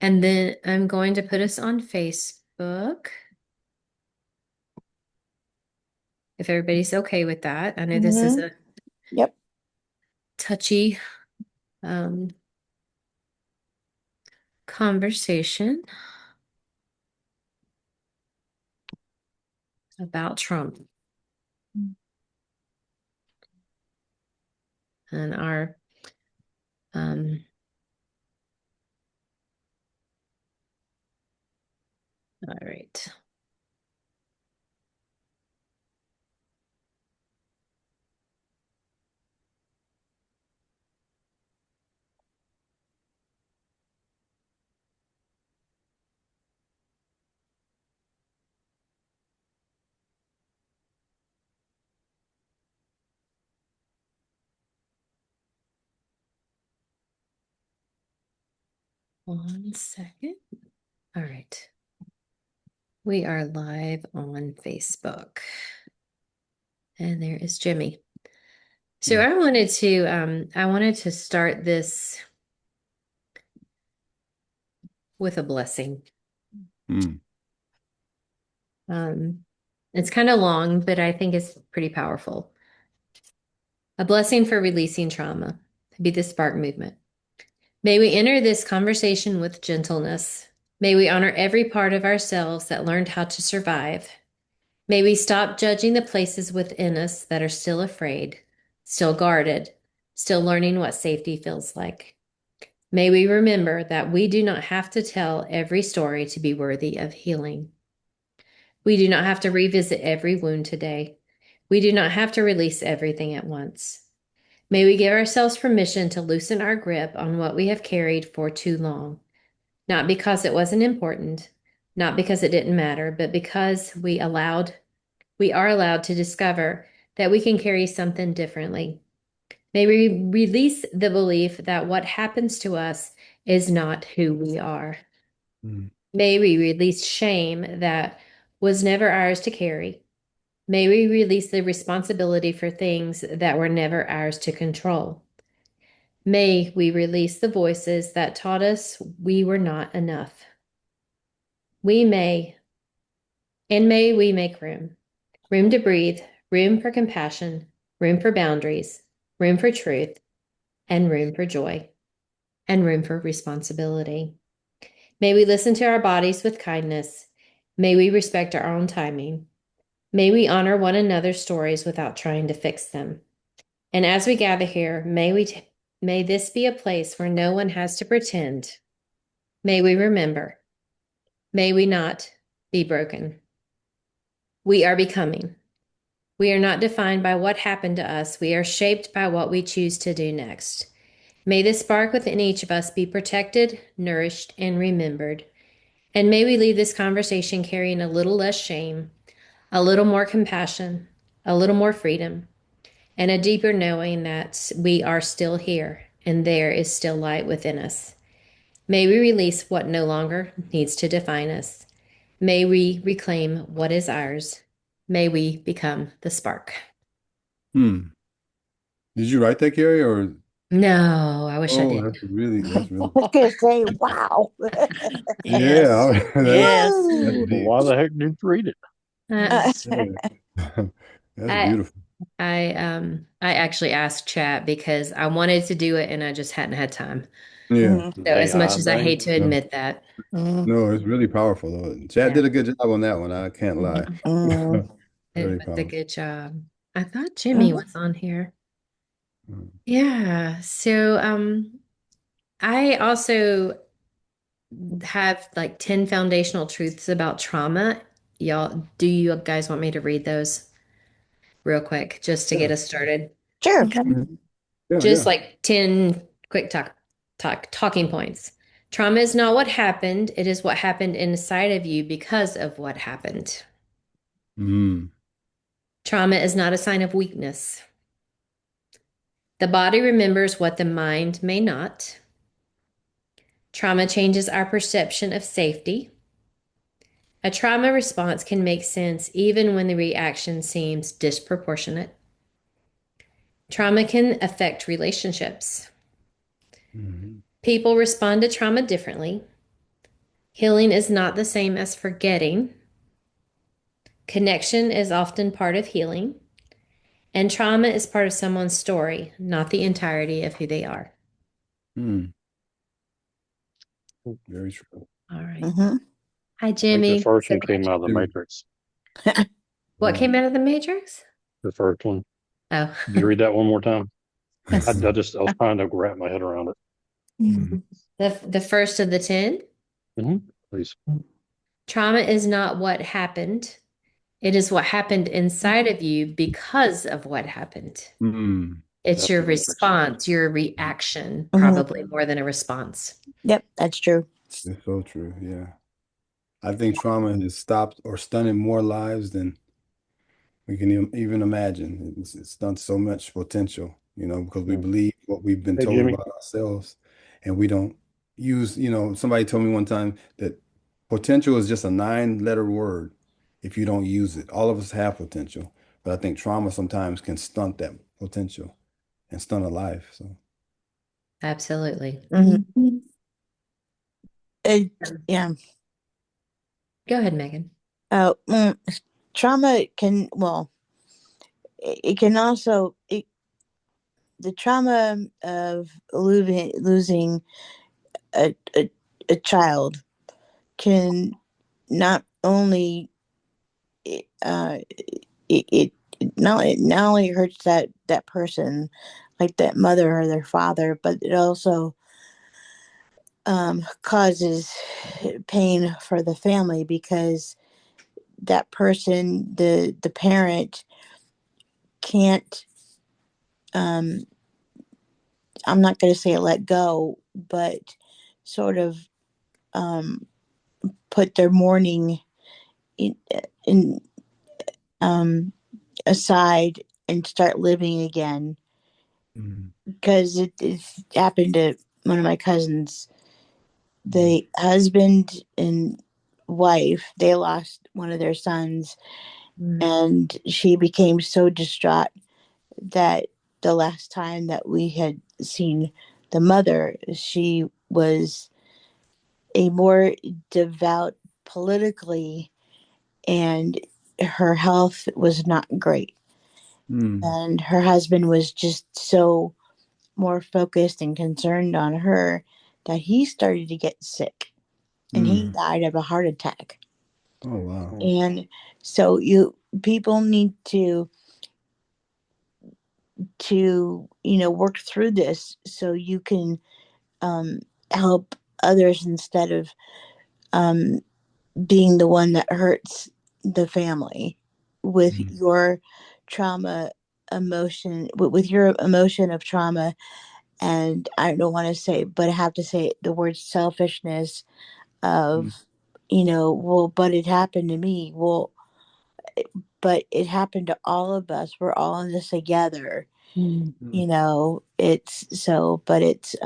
And then I'm going to put us on Facebook if everybody's okay with that. I know this is Hmm. a Yep. touchy um, conversation about Trump and our um, all right. 1 second. All right. We are live on Facebook. And there is Jimmy. So Mm. I wanted to start this with a blessing. Mm. Um, it's kind of long, but I think it's pretty powerful. A blessing for releasing trauma. Be the spark movement. May we enter this conversation with gentleness. May we honor every part of ourselves that learned how to survive. May we stop judging the places within us that are still afraid, still guarded, still learning what safety feels like. May we remember that we do not have to tell every story to be worthy of healing. We do not have to revisit every wound today. We do not have to release everything at once. May we give ourselves permission to loosen our grip on what we have carried for too long, not because it wasn't important, not because it didn't matter, but because we are allowed to discover that we can carry something differently. May we release the belief that what happens to us is not who we are. Mm. May we release shame that was never ours to carry. May we release the responsibility for things that were never ours to control. May we release the voices that taught us we were not enough. We may, and may we make room to breathe, room for compassion, room for boundaries, room for truth, and room for joy, and room for responsibility. May we listen to our bodies with kindness. May we respect our own timing. May we honor one another's stories without trying to fix them. And as we gather here, may this be a place where no one has to pretend. May we remember. May we not be broken. We are becoming. We are not defined by what happened to us. We are shaped by what we choose to do next. May the spark within each of us be protected, nourished, and remembered. And may we leave this conversation carrying a little less shame, a little more compassion, a little more freedom, and a deeper knowing that we are still here and there is still light within us. May we release what no longer needs to define us. May we reclaim what is ours. May we become the spark. Hmm. Did you write that, Carrie? Or No, I wish I oh, did. I that's really was gonna say, wow. Yes. yeah. Yes. That's Woo! Well, deep. why the heck didn't you read it? Uh, Uh, Yeah. That's I beautiful. I actually asked Chat because I wanted to do it and I just hadn't had time. Yeah. mhm, So as much AI as I hate brain. to No, admit that, mhm, no, it's really powerful though. Chad yeah, did a good job on that one. I can't lie. mhm, mhm, it Very was a powerful. good job. I thought Jimmy mhm. was on here. Mm. Yeah. So I also have like 10 foundational truths about trauma. Y'all, do you guys want me to read those real quick just to Yeah. get us started? Sure. Okay. Mhm. Yeah, Just yeah. like 10 quick talking points. Trauma is not what happened, it is what happened inside of you because of what happened. Mm. Trauma is not a sign of weakness. The body remembers what the mind may not. Trauma changes our perception of safety. A trauma response can make sense even when the reaction seems disproportionate. Trauma can affect relationships. Mhm. People respond to trauma differently. Healing is not the same as forgetting. Connection is often part of healing. And trauma is part of someone's story, not the entirety of who they are. Hmm. Very true. All right. Mm-hmm. Hi, I think the Jimmy. first So one glad came out of the Dude. Matrix. What Right. came out of the Matrix? The first one. Oh, Did you read that one more time? I yes. was trying to wrap my head around it. Mhm. The first of the 10. Please. Trauma is not what happened. It is what happened inside of you because of what happened. Mm. It's That's your the Matrix. response, your reaction, Mm-hmm. probably more than a response. Yep, that's true. It's so true. Yeah. I think trauma has stopped or stunted more lives than we can even imagine. It's done so much potential, because we Mm. believe what we've been Hey, told Jimmy. about ourselves and we don't use, somebody told me one time that potential is just a nine-letter word if you don't use it. All of us have potential, but I think trauma sometimes can stunt that potential and stunt a life. So, Absolutely. Mm-hmm. It, yeah. Go ahead, Megan. Uh, mm, Trauma can, well, it can also, the trauma of losing a, a, a child can not only, uh, it not only hurts that person, like that mother or their father, but it also causes pain for the family because that person, the parent, can't. Um, I'm not going to say let go, but sort of um, put their mourning in, in um, aside and start living again mm, because it happened to one of my cousins. mm, The husband and wife, they lost one of their sons, and she became so distraught that the last time that we had seen the mother, she was a more devout politically, and her health was not great. mm, And her husband was just so more focused and concerned on her that he started to get sick and he mm. died of a heart attack. Oh, wow. Mm. And so people need to work through this so you can um, help others instead of um, being the one that hurts the family with Mm, your trauma emotion, with your emotion of trauma. And I don't want to say, but I have to say the word selfishness mm, of, well, but it happened to me. Well, but it happened to all of us. We're all in this together. mm, It's so, but it's,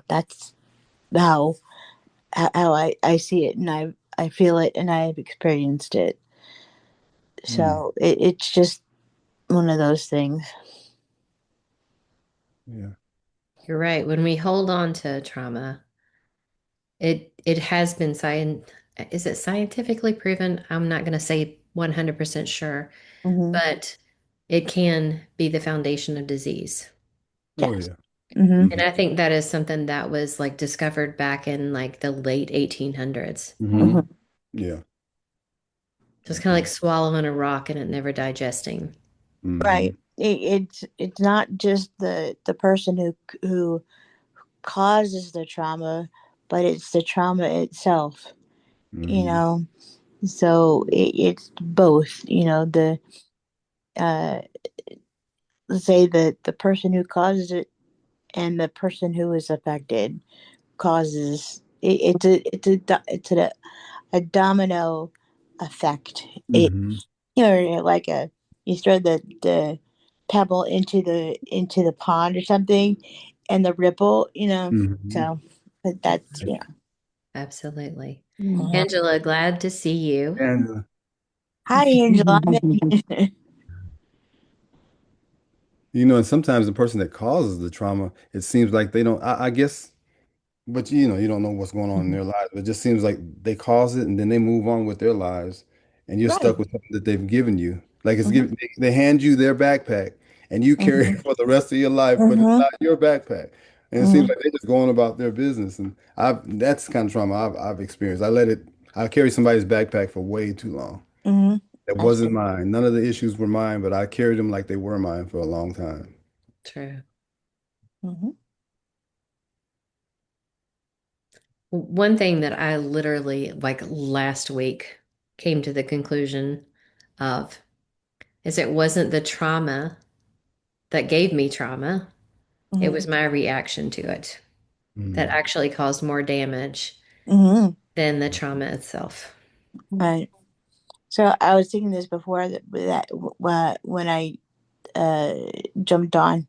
that's how, how I see it, and I feel it, and I've experienced it. mm. So it's just one of those things. Yeah. You're right. When we hold on to trauma, it has been is it scientifically proven? I'm not going to say 100% sure, Mm-hmm. but it can be the foundation of disease. Oh, Yes. yeah. Mm-hmm. And Hmm. I think that is something that was like discovered back in like the late 1800s. Hmm. Mm-hmm. Yeah. So it's kind of like Definitely. swallowing a rock and it never digesting. Right. Hmm. It's not just the person who causes the trauma, but it's the trauma itself. You Hmm. know, so it's both. The uh, let's say the person who causes it and the person who is affected causes it's a domino effect. Hmm. Like you throw the pebble into the pond or something, and the ripple. Hmm. So, but that's Absolutely. Mhm. Angela, glad to see you. And Hi, Angela. and sometimes the person that causes the trauma, it seems like they don't. I guess but you know, you don't know what's going on in Mhm. their lives. It just seems like they cause it and then they move on with their lives, and you're Right. stuck with something that they've given you. Like it's Hmm. given, they hand you their backpack, and you carry it Hmm. for the rest of your life, but it's Hmm. not your backpack. And it seems Hmm. like they're just going about their business. And that's the kind of trauma I've experienced. I carried somebody's backpack for way too long. Hmm. That That's wasn't true. mine. None of the issues were mine, but I carried them like they were mine for a long time. True. Hmm. One thing that I literally, like last week, came to the conclusion of is it wasn't the trauma that gave me trauma, it Hmm. was my reaction to it that Mm. actually caused more damage Hmm. than the trauma itself. Right. So I was thinking this before when I uh, jumped on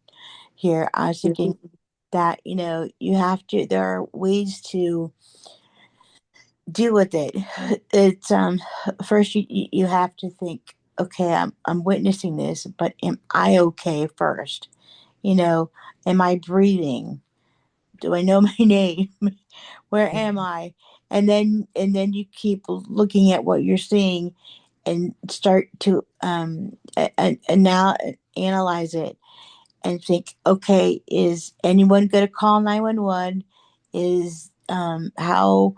here, I was thinking that you have to. There are ways to deal with it. It's first you have to think, okay, I'm witnessing this, but am I okay first? You know, am I breathing? Do I know my name? Where Yeah. am I? And then you keep looking at what you're seeing and start to now analyze it and think, okay, is anyone going to call 911? Is how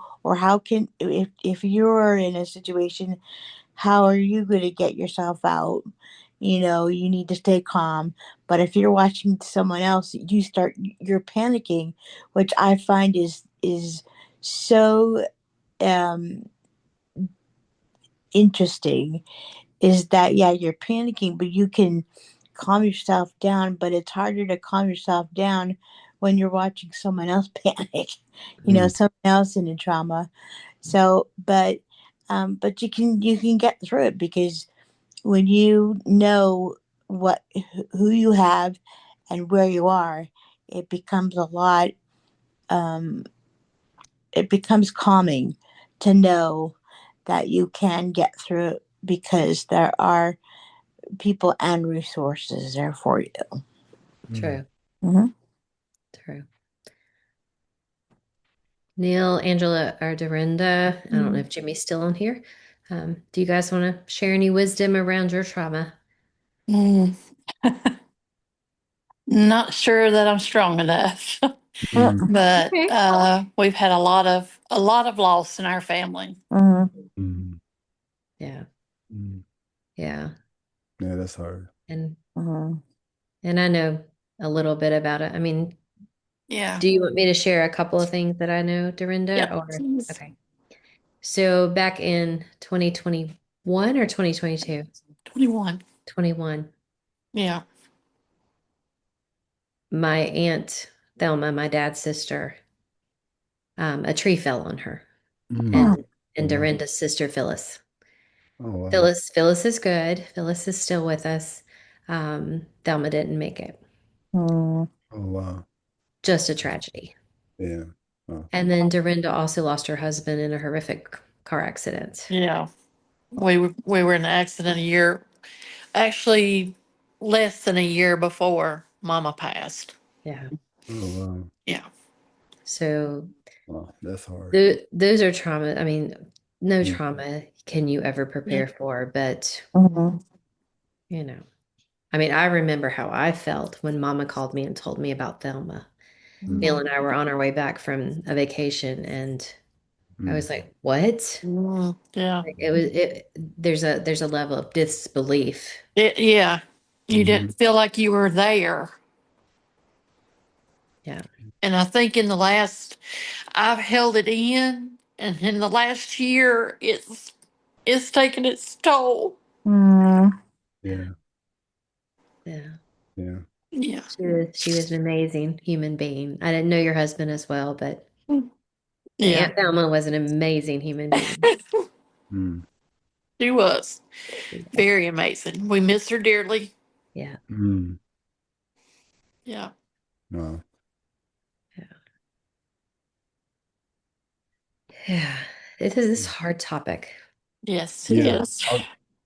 can, if you're in a situation, how are you going to get yourself out? You need to stay calm. But if you're watching someone else, you're panicking, which I find is so um interesting. Is that, yeah, you're panicking, but you can calm yourself down, but it's harder to calm yourself down when you're watching someone else panic, Mm. someone else in a trauma. So but you can get through it, because when you know what who you have and where you are, it becomes a lot um it becomes calming to know that you can get through it, because there are people and resources there for you. Mm. True. Hmm. True. Neil, Angela, or Dorinda, I don't know if Jimmy's still on here. Do you guys want to share any wisdom around your trauma? Mm, not sure that I'm strong enough, Mm. but Okay. we've had a lot of loss in our family. Hmm. Mm. Yeah. Mm. Yeah. Yeah, that's hard. And Hmm. and I know a little bit about it. I mean, Yeah. do you want me to share a couple of things that I know, Dorinda? Yep. Or okay. So back in 2021 or 2022? 21. 21, Yeah. my aunt Thelma, my dad's sister, a tree fell on her, Mm. and Oh, wow. Dorinda's sister Phyllis. Oh, wow. Phyllis is good. Phyllis is still with us. Thelma didn't make it. Hmm. Oh, wow. Just a tragedy. Yeah. Oh. And then Dorinda also lost her husband in a horrific car accident. Yeah. We were in an accident a year, actually less than a year before Mama passed. Yeah. Oh, wow. Yeah. So Wow. That's hard. those are trauma. I mean, no Mm. trauma can you ever Yeah. prepare for, but Hmm. you know, I mean, I remember how I felt when Mama called me and told me about Thelma. Neil Mm. and I were on our way back from a vacation, and I Mm. was like, "What?" Yeah. Like there's a level of disbelief. Yeah. You Mm-hmm. didn't feel like you were there. Yeah, And I think I've held it in, and in the last year, it's taken its toll. Hmm. Yeah. yeah. Yeah. Yeah. She was an amazing human being. I didn't know your husband as well, but Yeah. Aunt Thelma was an amazing human being. Mm. She was She was. very amazing. We miss her dearly. Yeah, Mm. Yeah. Wow. yeah, yeah. This hard topic. Yes, it Yeah. is.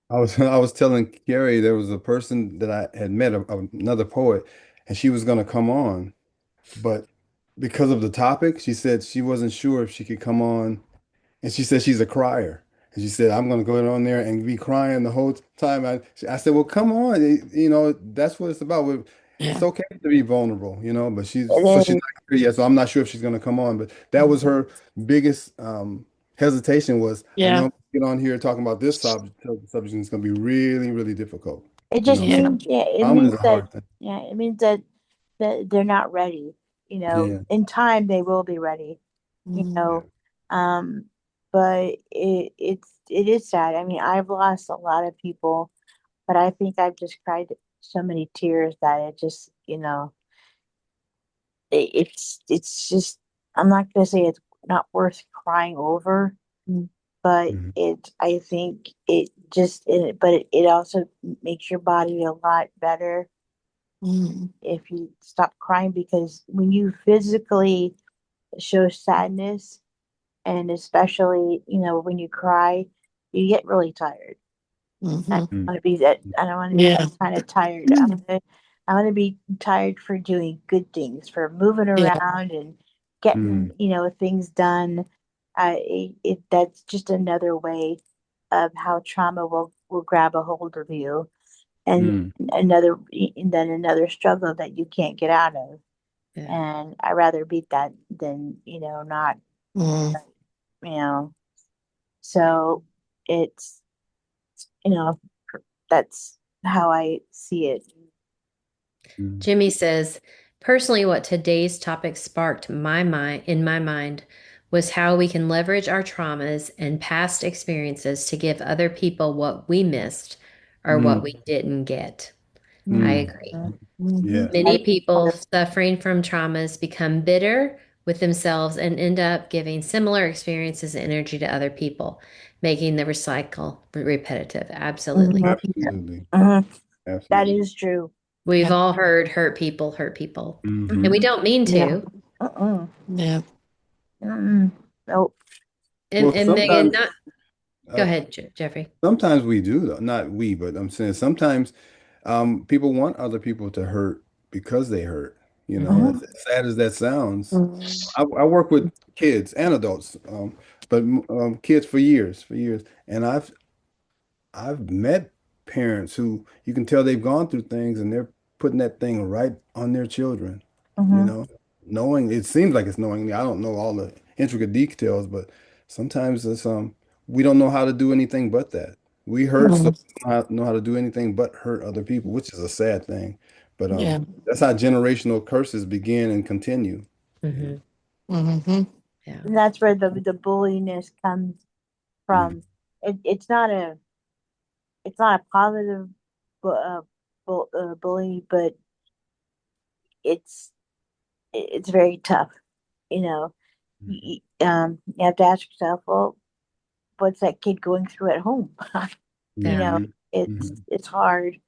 I was telling Carrie there was a person that I had met, another poet, and she was going to come on, but because of the topic, she said she wasn't sure if she could come on. And she said she's a crier. And she said, I'm going to go on there and be crying the whole time. I said, well, come on. That's what it's about. It's Yeah. okay to be vulnerable, but she's It is. not here yet. So I'm not sure if she's going to come on. But that was her biggest hesitation was, I know Yeah. I'm gonna get on here talking about this subject is going to be really, really difficult. It You just know, Yeah. means, yeah, it Ramen is means a that, hard thing. yeah, it means that they're not ready. Yeah. In time they will be ready. You Mm. Yeah. know, um, but it is sad. I mean, I've lost a lot of people, but I think I've just cried so many tears that it just, it's just. I'm not gonna say it's not worth crying over, but Mhm. I think it also makes your body a lot better Mm. if you stop crying, because when you physically show sadness, and especially when you cry, you get really tired. Mhm. I don't want to be Yeah. that kind of tired. I want to be tired for doing good things, for moving Yeah. around and getting Mhm. things done. That's just another way of how trauma will grab a hold of you, and Mhm. another struggle that you can't get out of. Yeah. And I rather beat that than not. Mm. you know so it's you know that's how I see it. Mhm. Jimmy says, personally, what today's topic sparked in my mind was how we can leverage our traumas and past experiences to give other people what we missed or what we Mhm. didn't get. I Mhm. agree. Mhm. Yes. Many I, people suffering from traumas become bitter with themselves and end up giving similar experiences and energy to other people, making the recycle repetitive. Absolutely. mhm, Absolutely. mhm. That Absolutely. is true. We've Yeah. all heard hurt people. And we Hmm. don't mean Yeah. to. Mm-mm, Yeah. mm-mm. Nope. Well, And Megan, sometimes, not go uh, ahead, Jeffrey. sometimes we do, though. Not we, but I'm saying sometimes people want other people to hurt because they hurt. Mhm, As sad as that sounds. Mm. I work with kids and adults, but kids for years, and I've met parents who you can tell they've gone through things and they're putting that thing right on their children, you mhm, know, knowing it seems like it's knowingly. I don't know all the intricate details, but sometimes it's we don't know how to do anything but that. We hurt so Mm. we don't know how to do anything but hurt other people, which is a sad thing. But Yeah. that's how generational curses begin and continue. Hmm. Mhm. Yeah. and that's where the bulliness comes Mhm. from. It's not a positive bully, but it's it's very tough. you know you have to ask yourself, well, what's that kid going through at home? you Yeah. know Mhm. it's Mhm. it's hard.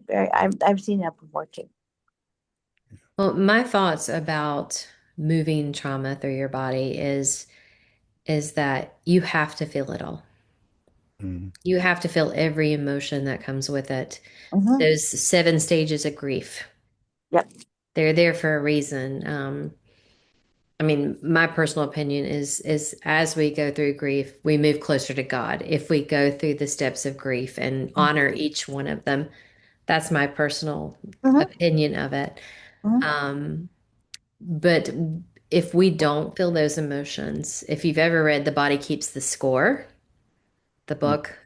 I've seen that before too. Well, my thoughts about moving trauma through your body is that you have to feel it all. Mhm. You have to feel every emotion that comes with it. Hmm. Those 7 stages of grief. Yep. They're there for a reason. I mean, my personal opinion is as we go through grief, we move closer to God. If we go through the steps of grief and honor each one of them, that's my personal Hmm. opinion of it. Hmm. Um, but if we don't feel those emotions, if you've ever read The Body Keeps the Score, the book,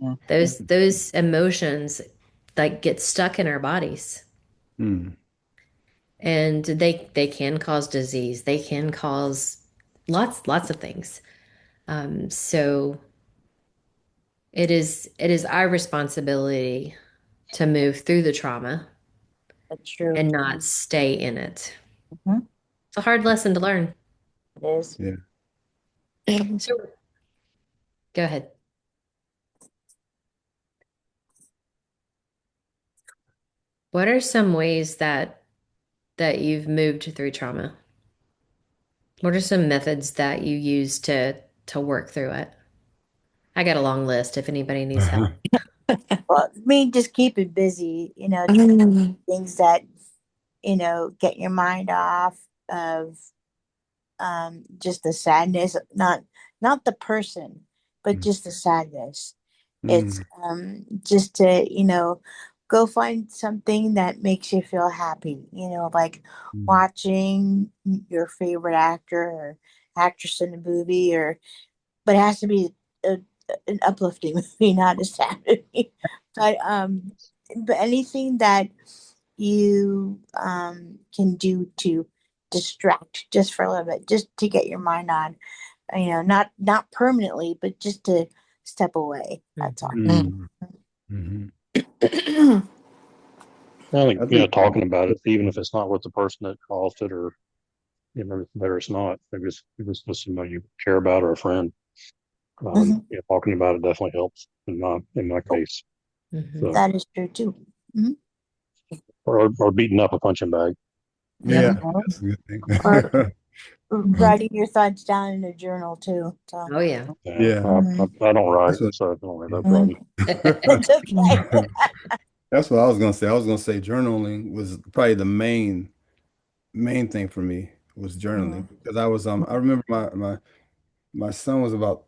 Yeah. those emotions like get stuck in our bodies. Mhm. And they can cause disease. They can cause lots of things. So it is our responsibility to move through the trauma That's true. and not stay in it. Hmm. It's a hard lesson to learn. It is. Yeah. Yeah. So go ahead. What are some ways that you've moved through trauma? What are some methods that you use to work through it? I got a long list if anybody needs help. Well, me, just keep it busy, Mm. things that get your mind off. of just the sadness, not the person, but just the sadness. It's Mm, just to, go find something that makes you feel happy, like mm, watching your favorite actor or actress in a movie, but it has to be a, an uplifting movie, not a sad movie. But but anything that you can do to distract just for a little bit, just to get your mind on, not permanently, but just to step away. That's all. mm, mhm. I think, I think, talking about it, even if it's not with the person that caused it, or better it's not. If it's with somebody you care about or a friend, Mhm. talking about it definitely helps in my case. Mhm. So, That is true too. Mhm. or beating up a punching bag. Yep. yeah, Mhm. that's a good Or thing. writing your thoughts down in a journal too. So Oh yeah. Yeah, Yeah, mhm. I don't write, that's what. so I don't have that Mhm. problem. It's okay. That's what I was gonna say. I was gonna say journaling was probably the main thing for me was journaling Mhm. because I remember my son was about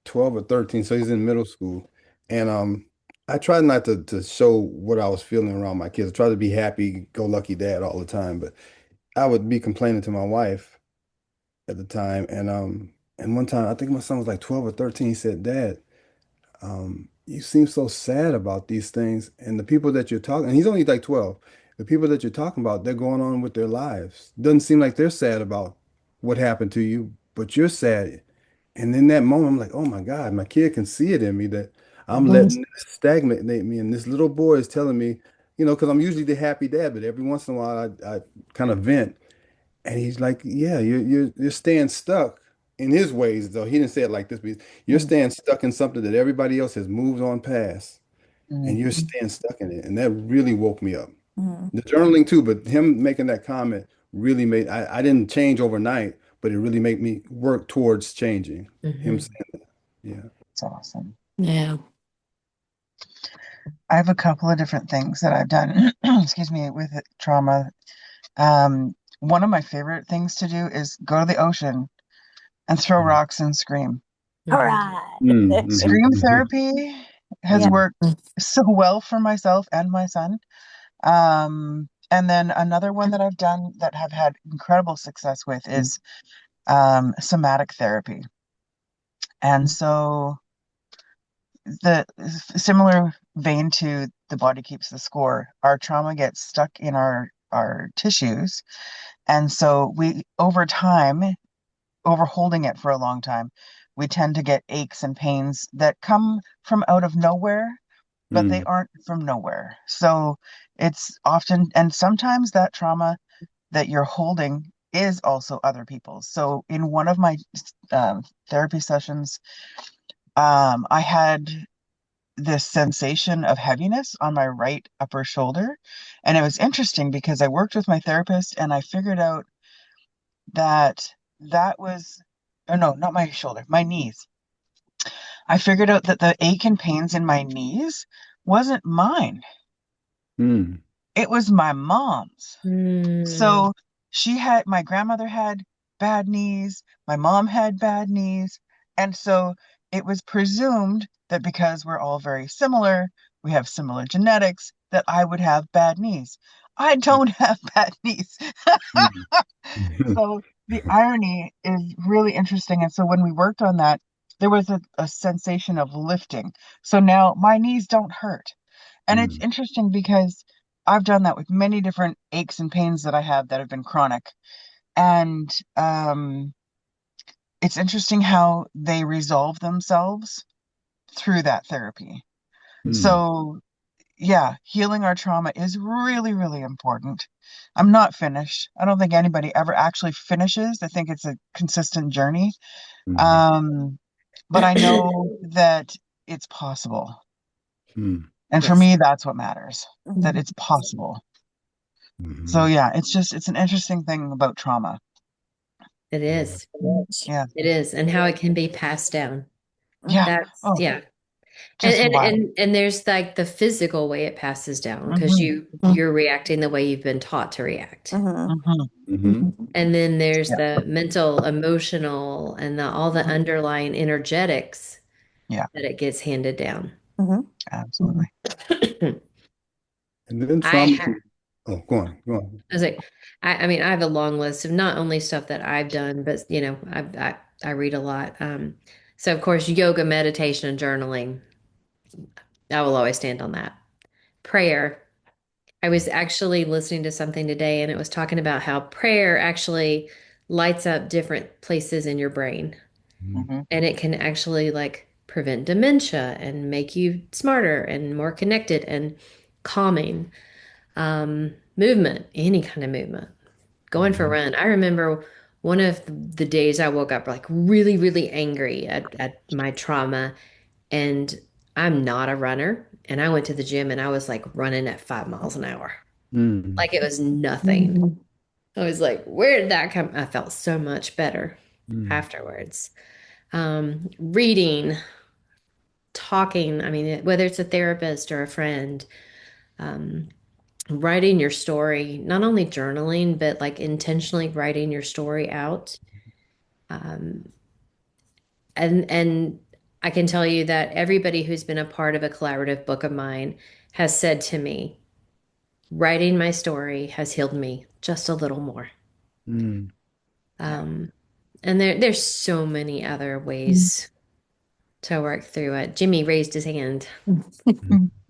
12 or 13, so he's in middle school. And I tried not to show what I was feeling around my kids. I tried to be happy, go lucky dad all the time, but I would be complaining to my wife at the time. And one time I think my son was like 12 or 13, he said, Dad, you seem so sad about these things. And the people that you're talking, and he's only like 12, the people that you're talking about, they're going on with their lives. Doesn't seem like they're sad about what happened to you, but you're sad. And in that moment, I'm like, oh my God, my kid can see it in me that I'm Mhm. letting this stagnate me. And this little boy is telling me, because I'm usually the happy dad, but every once in a while I kind of vent. And he's like, yeah, you're staying stuck in his ways, though. He didn't say it like this, but you're staying stuck in something that everybody else has moved on past, and you're Mhm. staying stuck in it. And that really woke me up. Mhm. The journaling too, but him making that comment really made I didn't change overnight, but it really made me work towards changing. Him Mhm. saying that. Yeah. It's awesome. Yeah. I have a couple of different things that I've done, excuse me, with trauma. One of my favorite things to do is go to the ocean and throw Mm, rocks and scream. All Mhm. right. Scream mhm, therapy has Yeah. mhm, worked so well for myself and my son. And then another one that I've done that have had incredible success with is somatic therapy. And so the similar vein to the body keeps the score, our trauma gets stuck in our tissues. And so we over time, over holding it for a long time, we tend to get aches and pains that come from out of nowhere, but they mm, aren't from nowhere. So it's often, and sometimes that trauma that you're holding is also other people's. So in one of my therapy sessions, I had this sensation of heaviness on my right upper shoulder. And it was interesting because I worked with my therapist and I figured out that that was, oh no, not my shoulder, my knees. I figured out that the ache and pains in my knees wasn't mine. mm, It was my mom's. Mm. So my grandmother had bad knees, my mom had bad knees. And so it was presumed that because we're all very similar, we have similar genetics, that I would have bad knees. I don't have bad knees. mm, mm, So the irony is really interesting. And so when we worked on that, there was a sensation of lifting. So now my knees don't hurt. And it's mm, interesting because I've done that with many different aches and pains that I have that have been chronic. And it's interesting how they resolve themselves through that therapy. mm, So, yeah, healing our trauma is really, really important. I'm not finished. I don't think anybody ever actually finishes. I think it's a consistent journey. mhm, Um, but I know that it's possible. mm, And for Yes. me, that's what matters, that Mhm. it's possible. So mhm. yeah, it's an interesting thing about trauma. It Yeah. is. Yeah. It is. And how it can be passed down. Yeah. That's, Oh, yeah. Just why? And there's like the physical way it passes down because Hmm. you're reacting the way you've been taught to react. Mm-hmm. Hmm. Mm-hmm. And then there's Yeah. the mental, emotional, and all the underlying energetics Yeah, that it gets handed down. Mm-hmm. absolutely. And then I trauma. have, Oh, go on, go on. I was like, I mean, I have a long list of not only stuff that I've done, but I read a lot. So of course, yoga, meditation, and journaling. I will always stand on that. Prayer. I was actually listening to something today, and it was talking about how prayer actually lights up different places in your brain, Mm-hmm. Hmm. and it can actually like prevent dementia and make you smarter and more connected and calming. Movement, any kind of movement. Going for a Mm-hmm. run. I remember one of the days I woke up like really, really angry at my trauma, and I'm not a runner. And I went to the gym and I was like running at 5 miles an hour. Mm-hmm. Like it was nothing. I was like, where did that come? I felt so much better afterwards. Reading, talking, I mean, whether it's a therapist or a friend, um, writing your story, not only journaling, but like intentionally writing your story out. Um, and I can tell you that everybody who's been a part of a collaborative book of mine has said to me, writing my story has healed me just a little more. Mm-hmm. Yeah. Um, and there's so many other ways to work through it. Jimmy raised his hand.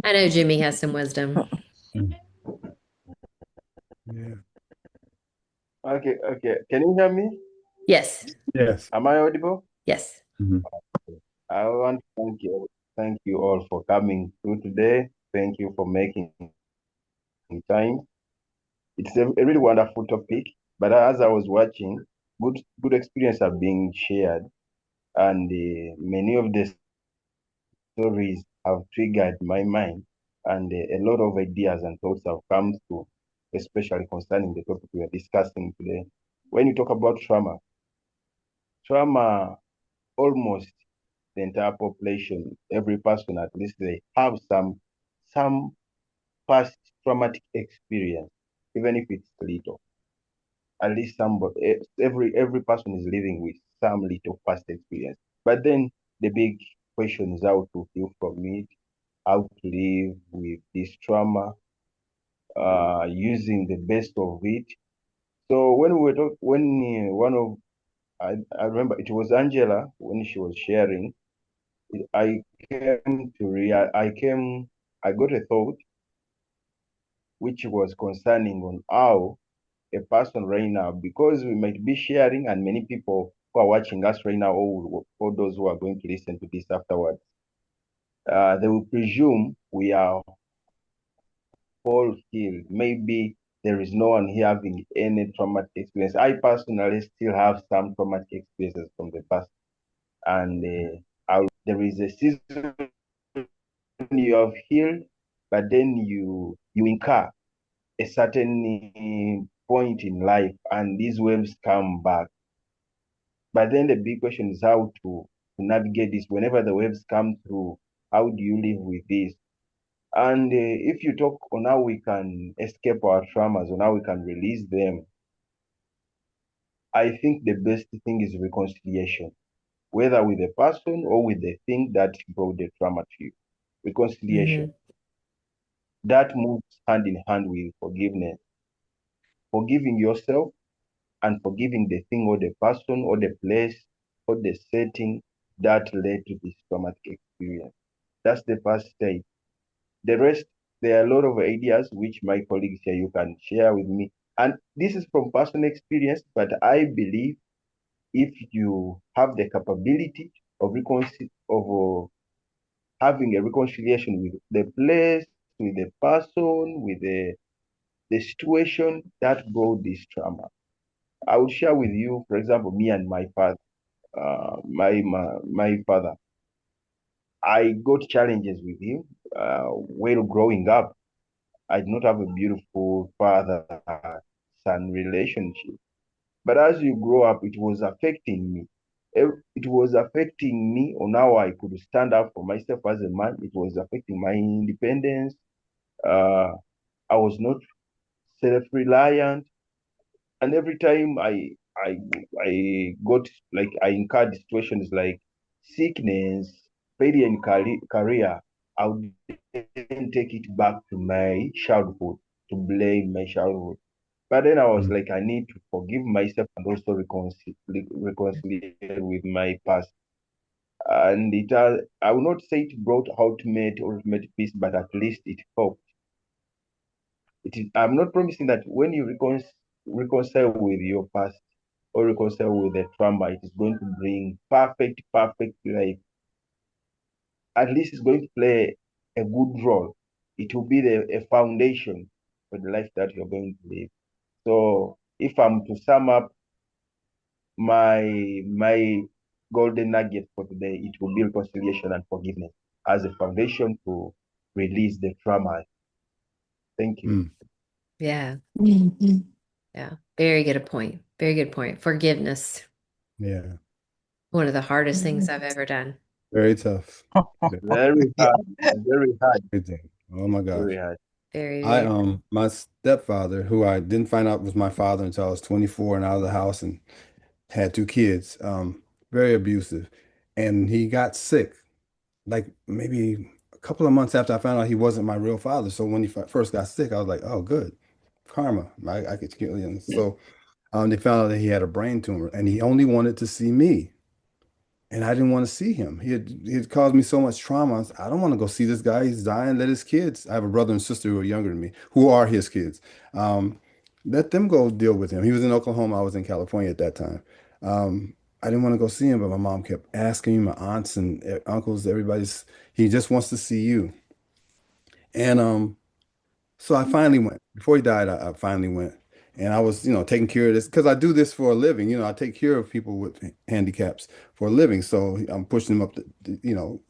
I know Jimmy has some wisdom. Yeah. Okay, okay. Can you hear me? Yes, Yes. Am I audible? yes. Mm-hmm. I want to thank you. Thank you all for coming through today. Thank you for making time. It's a really wonderful topic. But as I was watching, good experience are being shared, and many of the stories have triggered my mind, and a lot of ideas and thoughts have come through, especially concerning the topic we are discussing today. When you talk about trauma almost the entire population, every person at least they have some past traumatic experience, even if it's little. At least somebody, every person is living with some little past experience. But then the big question is how to heal from it, how to live with this trauma, using the best of it. So when we were talking, when one of I remember it was Angela when she was sharing I I got a thought which was concerning on how a person right now, because we might be sharing and many people who are watching us right now, or those who are going to listen to this afterwards, they will presume we are all healed. Maybe there is no one here having any traumatic experience. I personally still have some traumatic experiences from the past, and there is a season you have healed, but then you incur a certain point in life, and these waves come back. But then the big question is how to navigate this. Whenever the waves come through, how do you live with this? And if you talk on how we can escape our traumas, on how we can release them, I think the best thing is reconciliation, whether with the person or with the thing that brought the trauma to you. Reconciliation. Hmm. That moves hand in hand with forgiveness. Forgiving yourself and forgiving the thing or the person or the place or the setting that led to this traumatic experience. That's the first stage. The rest, there are a lot of ideas which my colleagues here you can share with me. And this is from personal experience, but I believe if you have the capability of having a reconciliation with the place, with the person, with the situation that brought this trauma. I will share with you, for example, me and my father. My father, I got challenges with him while growing up. I did not have a beautiful father-son relationship. But as you grow up, it was affecting me. It was affecting me on how I could stand up for myself as a man. It was affecting my independence. Uh, I was not self-reliant, and every time I I got like I incurred situations like sickness, failure in career, I would then take it back to my childhood to blame my childhood. But then I was Mm. like, I need to forgive myself and also reconcile with my past. And I will not say it brought ultimate peace, but at least it helped. I'm not promising that when you reconcile with your past or reconcile with the trauma, it is going to bring perfect life. At least it's going to play a good role. It will be a foundation for the life that you're going to live. So if I'm to sum up my golden nugget for today, it will be reconciliation and forgiveness as a foundation to release the trauma. Thank you. Mm. Yeah. Mhm. Yeah. Very good point. Very good point. Forgiveness. Yeah. One of the hardest things I've ever done. Very tough. Very Very Yeah. hard, very hard, thing. Oh my gosh. very hard. Very, I very. my stepfather, who I didn't find out was my father until I was 24 and out of the house and had two kids, very abusive. And he got sick like maybe a couple of months after I found out he wasn't my real father. So when he first got sick, I was like, oh, good. Karma. I could kill him. So they found out that he had a brain tumor and he only wanted to see me. And I didn't want to see him. He had caused me so much trauma. I don't want to go see this guy. He's dying. Let his kids. I have a brother and sister who are younger than me, who are his kids. Um, Let them go deal with him. He was in Oklahoma. I was in California at that time. I didn't want to go see him, but my mom kept asking me, my aunts and uncles, everybody's. He just wants to see you. And so I finally went. Before he died, I finally went. And I was, taking care of this because I do this for a living. I take care of people with handicaps for a living. So I'm pushing them up,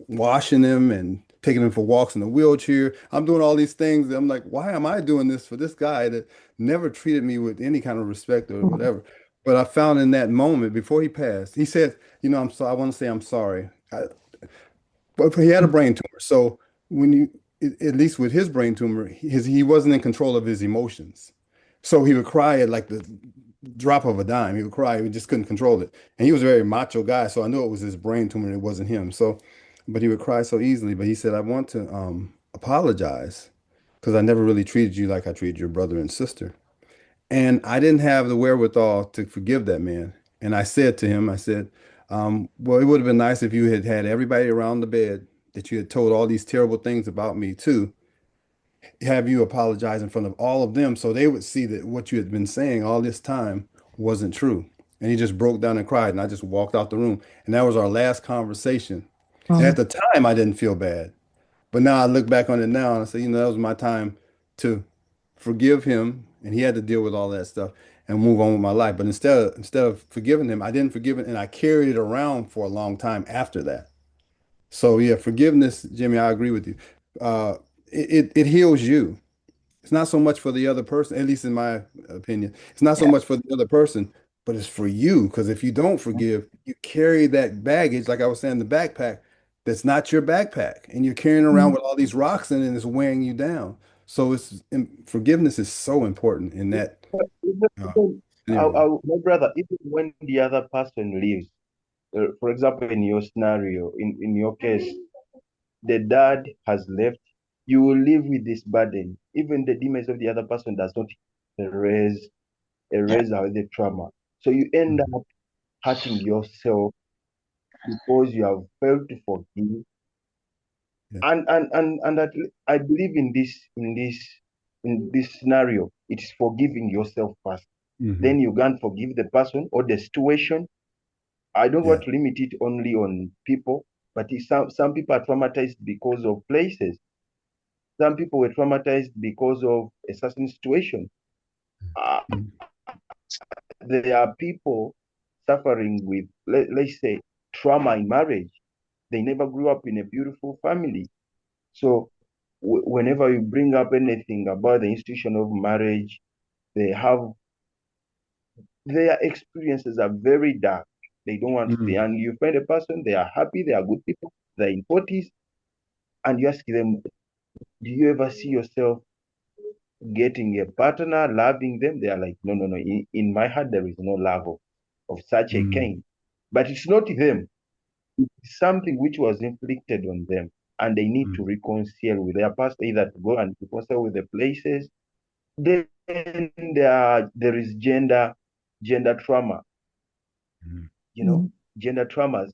washing them and taking them for walks in a wheelchair. I'm doing all these things. I'm like, why am I doing this for this guy that never treated me with any kind of respect or whatever? But I found in that moment before he passed, he said, I'm so I want to say I'm sorry. But he had a brain tumor. So when at least with his brain tumor, he wasn't in control of his emotions. So he would cry at like the drop of a dime. He would cry. He just couldn't control it. And he was a very macho guy. So I knew it was his brain tumor. It wasn't him. So, but he would cry so easily. But he said, I want to apologize because I never really treated you like I treated your brother and sister. And I didn't have the wherewithal to forgive that man. And I said to him, I said, well, it would have been nice if you had had everybody around the bed that you had told all these terrible things about me to have you apologize in front of all of them so they would see that what you had been saying all this time wasn't true. And he just broke down and cried. And I just walked out the room. And that was our last conversation. And at Oh, the time, I didn't feel bad. But now I look back on it now and I say, that was my time to forgive him, and he had to deal with all that stuff and move on with my life. But instead of forgiving him, I didn't forgive him, and I carried it around for a long time after that. So yeah, forgiveness, Jimmy, I agree with you. Uh, it heals you. It's not so much for the other person, at least in my opinion. It's not so Yeah. much for the other person, but it's for you. Because if you don't forgive, you carry that baggage, like I was saying, the backpack that's not your backpack, and you're carrying around mm, with all these rocks in it, and it's weighing you down. So forgiveness is so important in that uh, scenario. My brother, even when the other person leaves, for example, in your scenario, in your case, the dad has left, you will live with this burden. Even the demise of the other person does not erase Yeah. erase away the trauma. So you end Mhm. up hurting yourself because you have failed to forgive. Yeah. And that I believe in this scenario, it's forgiving yourself first. Hmm. Then you can forgive the person or the situation. I don't Yeah. want to limit it only on people, but some people are traumatized because of places. Some people were traumatized because of a certain situation. Uh, Mhm. there are people suffering with, let's say, trauma in marriage. They never grew up in a beautiful family. So whenever you bring up anything about the institution of marriage, they have their experiences are very dark. They don't want to stay. Mm, And you find a person, they are happy, they are good people, they're in 40s, and you ask them, do you ever see yourself getting a partner, loving them? They are like, no, no, no. In my heart, there is no love of such a mm, kind. But it's not them. It's something which was inflicted on them. And they need to mm, reconcile with their past, either to go and reconcile with the places. Then there is gender trauma, mm, you know, gender traumas.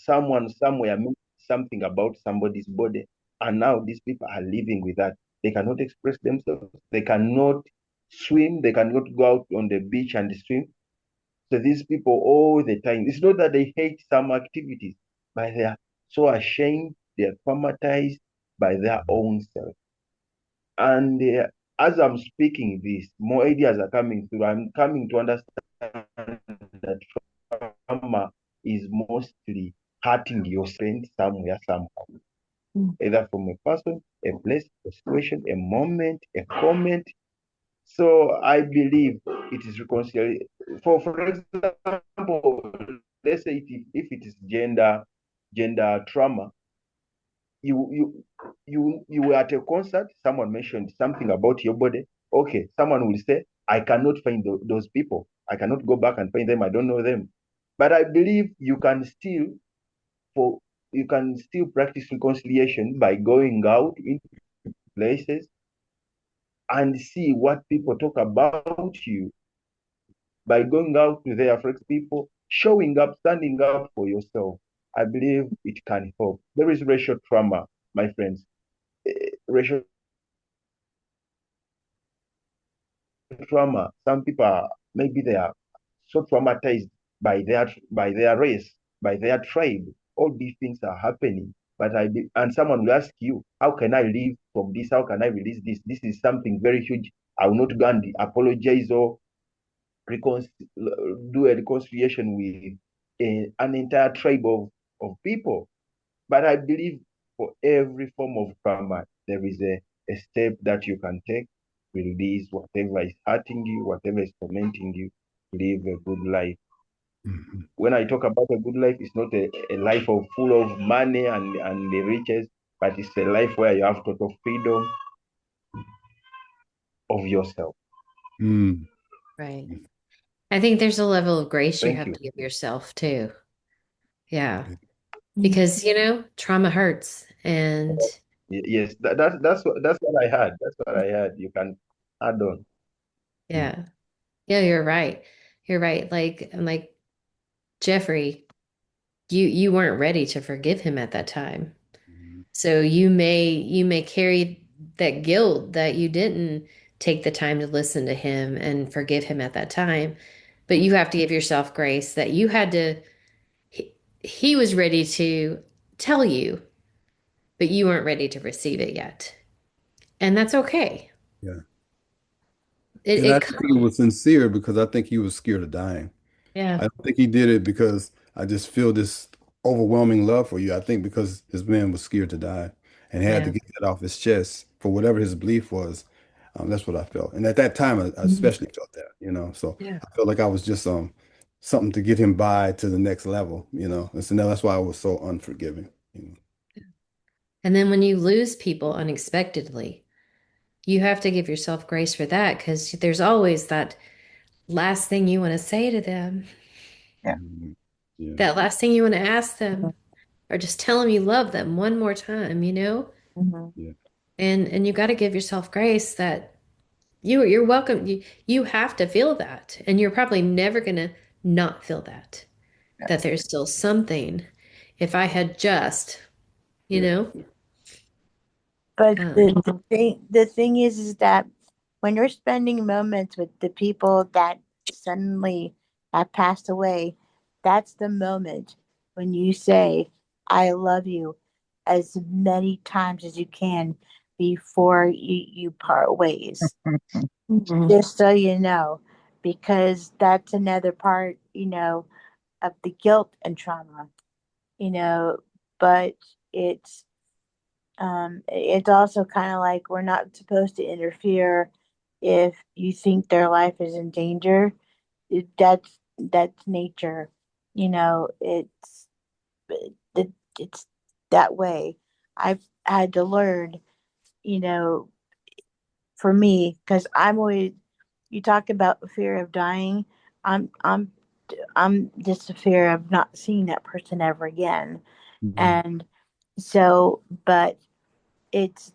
Someone somewhere made something about somebody's body, and now these people are living with that. They cannot express themselves. They cannot swim. They cannot go out on the beach and swim. So these people all the time, it's not that they hate some activities, but they are so ashamed. They are traumatized by their mm, own self. And as I'm speaking this, more ideas are coming through. I'm coming to understand that trauma is mostly hurting your strength somewhere, somehow, either from a person, a place, a situation, a moment, a comment. So I believe it is reconciliation. For example, let's say if it is gender trauma, you you you were at a concert, someone mentioned something about your body. Okay, someone will say, I cannot find those people. I cannot go back and find them. I don't know them. But I believe for you can still practice reconciliation by going out into places and see what people talk about you, by going out to their friends, people, showing up, standing up for yourself. I believe it can help. There is racial trauma, my friends. Racial trauma. Some people are, maybe they are so traumatized by their race, by their tribe. All these things are happening. But and someone will ask you, how can I live from this? How can I release this? This is something very huge. I will not go and apologize or do a reconciliation with an entire tribe of people. But I believe for every form of trauma, there is a step that you can take, release whatever is hurting you, whatever is tormenting you, live a good life. mm, When I talk about a good life, it's not a life of full of money and the riches, but it's a life where you have total freedom of yourself. mm, Right. mm. I think there's a level of grace you Thank have you. to give yourself too. Yeah. Yeah. Because, trauma hurts. And Yes, that's what I had. That's what I had. You can add on. Mm, yeah. Yeah, you're right. You're right. Like Jeffrey, you weren't ready to forgive him at that time. mm, So you may carry that guilt that you didn't take the time to listen to him and forgive him at that time. But you have to give yourself grace that you had to he was ready to tell you, but you weren't ready to receive it yet. And that's okay. yeah. It And I it don't think it comes. was sincere because I think he was scared of dying. I Yeah. don't think he did it because I just feel this overwhelming love for you. I think because this man was scared to die and had to Yeah. get that off his chest for whatever his belief was. That's what I felt. And at that time, I especially felt that. So Yeah. I felt like I was just something to get him by to the next level. And so now that's why I was so unforgiving. And then when you lose people unexpectedly, you have to give yourself grace for that because there's always that last thing you want to say to them, Yeah. Mhm. Yeah. that last thing you want to ask them, or just tell them you love them one more time. Mhm. Yeah. And you got to give yourself grace that you're welcome. You have to feel that, and you're probably never gonna not feel that. Yeah. That there's still something. If I had just, you Yeah. know, But um, the thing is that when you're spending moments with the people that suddenly have passed away, that's the moment when you say, I love you as many times as you can before you part ways. Just so you know, because that's another part, of the guilt and trauma, you know, but it's it's also kind of like we're not supposed to interfere if you think their life is in danger. That's nature, it's that way. I've had to learn, you know, for me, because I'm always, you talk about fear of dying. I'm I'm I'm just a fear of not seeing that person ever again. Mhm. And so, but it's,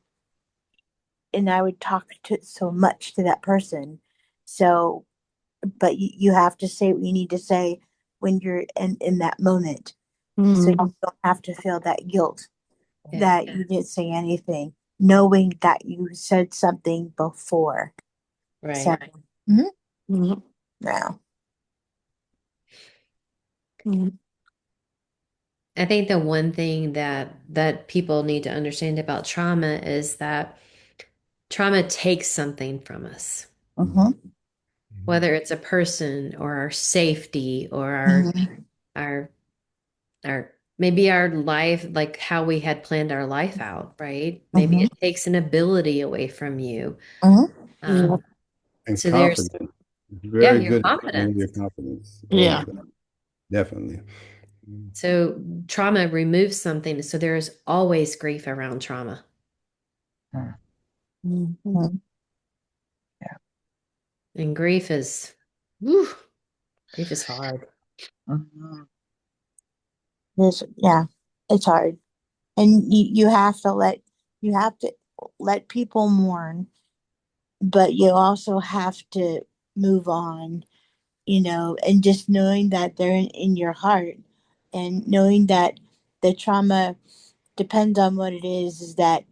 and I would talk to so much to that person. So, but you have to say what you need to say when you're in that moment. So Mm. you don't have to feel that guilt Yeah. that you didn't say anything, knowing that you said something before. So, Right. mhm, Mm. yeah. Mm. I think the one thing that people need to understand about trauma is that trauma takes something from us, Mhm. Mm-hmm, Mhm. whether it's a person or our safety or mm-hmm, our our maybe our life, like how we had planned our life out, right? Maybe mm-hmm, it takes an ability away from you. mm-hmm, Yeah. Um, And so there's, confidence. yeah, Very your good at building confidence. your confidence. Oh my Yeah. God. Definitely. Mhm. So trauma removes something. So there's always grief around trauma. Mhm. mm-hmm. And grief is, whew, grief is hard. Mhm. Yeah, it's hard, and you have to let people mourn, but you also have to move on, and just knowing that they're in your heart, and knowing that the trauma depends on what it is that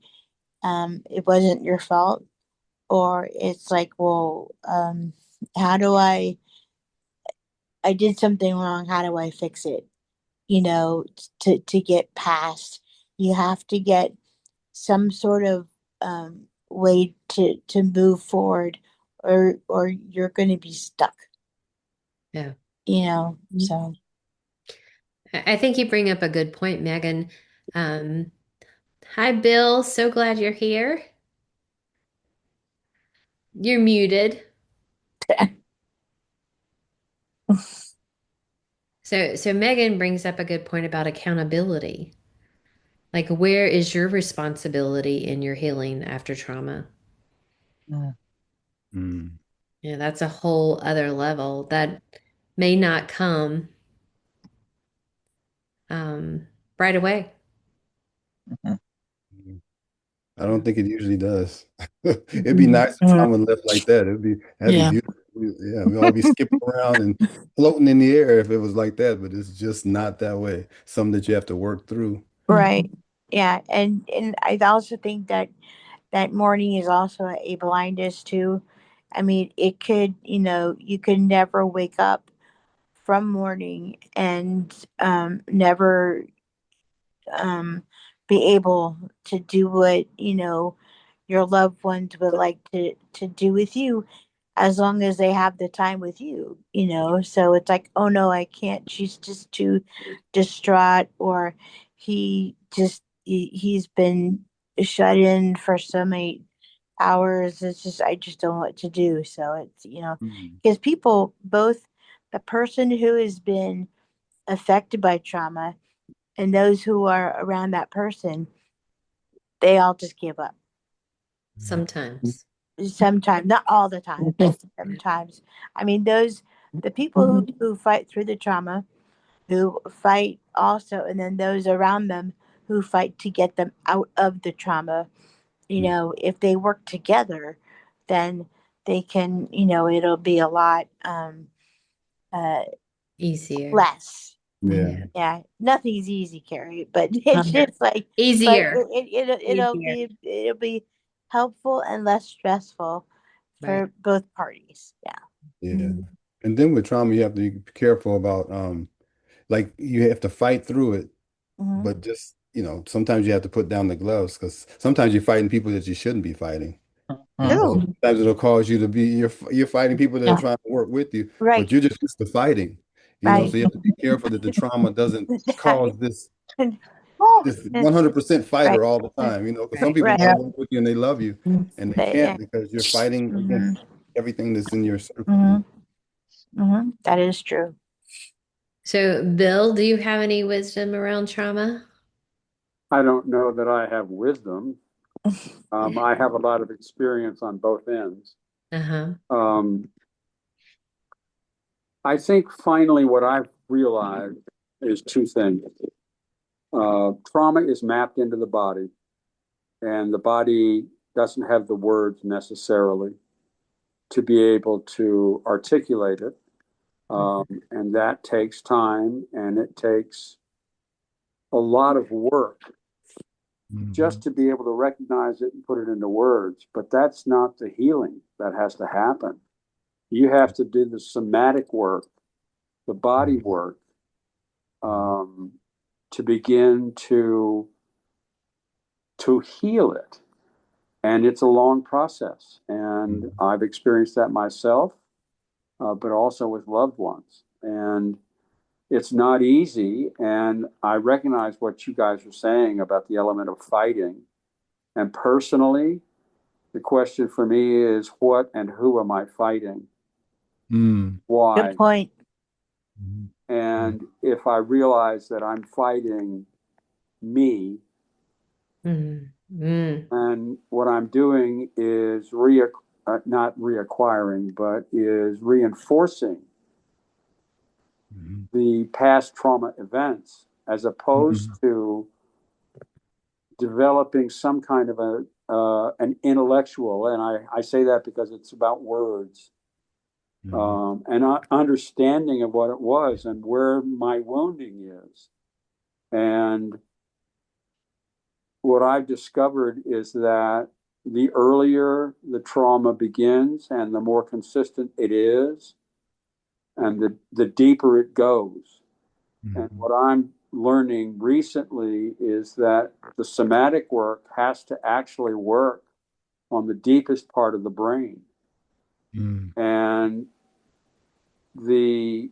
it wasn't your fault, or it's like, well, how do I did something wrong, how do I fix it, to get past. You have to get some sort of way to move forward, or you're going to be stuck, Yeah. so. I think you bring up a good point, Megan. Um, Hi, Bill. So glad you're here. You're muted. So Megan brings up a good point about accountability. Like, where is your responsibility in your healing after trauma? Mm. Mm. Yeah, that's a whole other level that may not come um, right away. Mhm. Mhm. I don't think it usually does. It'd be Mhm. nice if trauma left like that. That'd be Yeah. beautiful. Yeah, we'd all be skipping around and floating in the air if it was like that, but it's just not that way. Something that you have to work through. Right. Yeah, and I also think that mourning is also a blindness too. I mean, it could, you could never wake up from mourning and never um be able to do what, your loved ones would like to do with you, as long as they have the time with you, so it's like, oh no, I can't, she's just too distraught, or he's been shut in for so many hours. It's just, I just don't know what to do. So it's, Mm. because people, both the person who has been affected by trauma and those who are around that person, they all just give up. Sometimes. Sometimes, not all the time, but sometimes. I mean, the people who fight through the trauma, who fight also, and then those around them who fight to get them out of the trauma, if they work together, then they can, it'll be a lot uh, Easier. less. Yeah. Yeah. Yeah, nothing's easy, Carrie, but it's just like, but Easier. Easier. it'll be helpful and less stressful Right. for both parties. Yeah. Yeah. And then with trauma, you have to be careful about like you have to fight through it, Hmm. but just, sometimes you have to put down the gloves because sometimes you're fighting people that you shouldn't be fighting. Mhm. True. Sometimes it'll cause you to be you're fighting people that are trying to work with you, Right. but you're just used to fighting, Right. so you have to be careful that the trauma doesn't cause this Right. 100% Right. fighter all the time, because some people want Right. to Yeah. work with you and they love you and they Yeah. can't because you're fighting Hmm. against everything that's in your circle. Hmm. Hmm. That is true. So, Bill, do you have any wisdom around trauma? I don't know that I have wisdom. I have a lot of experience on both ends. Uh-huh. Um, I think finally what I've realized is two things. Trauma is mapped into the body, and the body doesn't have the words necessarily to be able to articulate it. And that takes time and it takes a lot of work just to be able to recognize it and put it into words. But that's not the healing that has to happen. You have to do the somatic work, the body work, um, to begin to heal it. And it's a long process. And I've experienced that myself, but also with loved ones. And it's not easy. And I recognize what you guys are saying about the element of fighting. And personally, the question for me is what and who am I fighting? Mm. Good Why? point. And if I realize that I'm fighting me, Mm-hmm. and what I'm doing is not reacquiring, but is reinforcing the past trauma events as opposed to developing some kind of an intellectual, and I say that because it's about words, and understanding of what it was and where my wounding is. And what I've discovered is that the earlier the trauma begins and the more consistent it is, and the deeper it goes. And what I'm learning recently is that the somatic work has to actually work on the deepest part of the brain. And the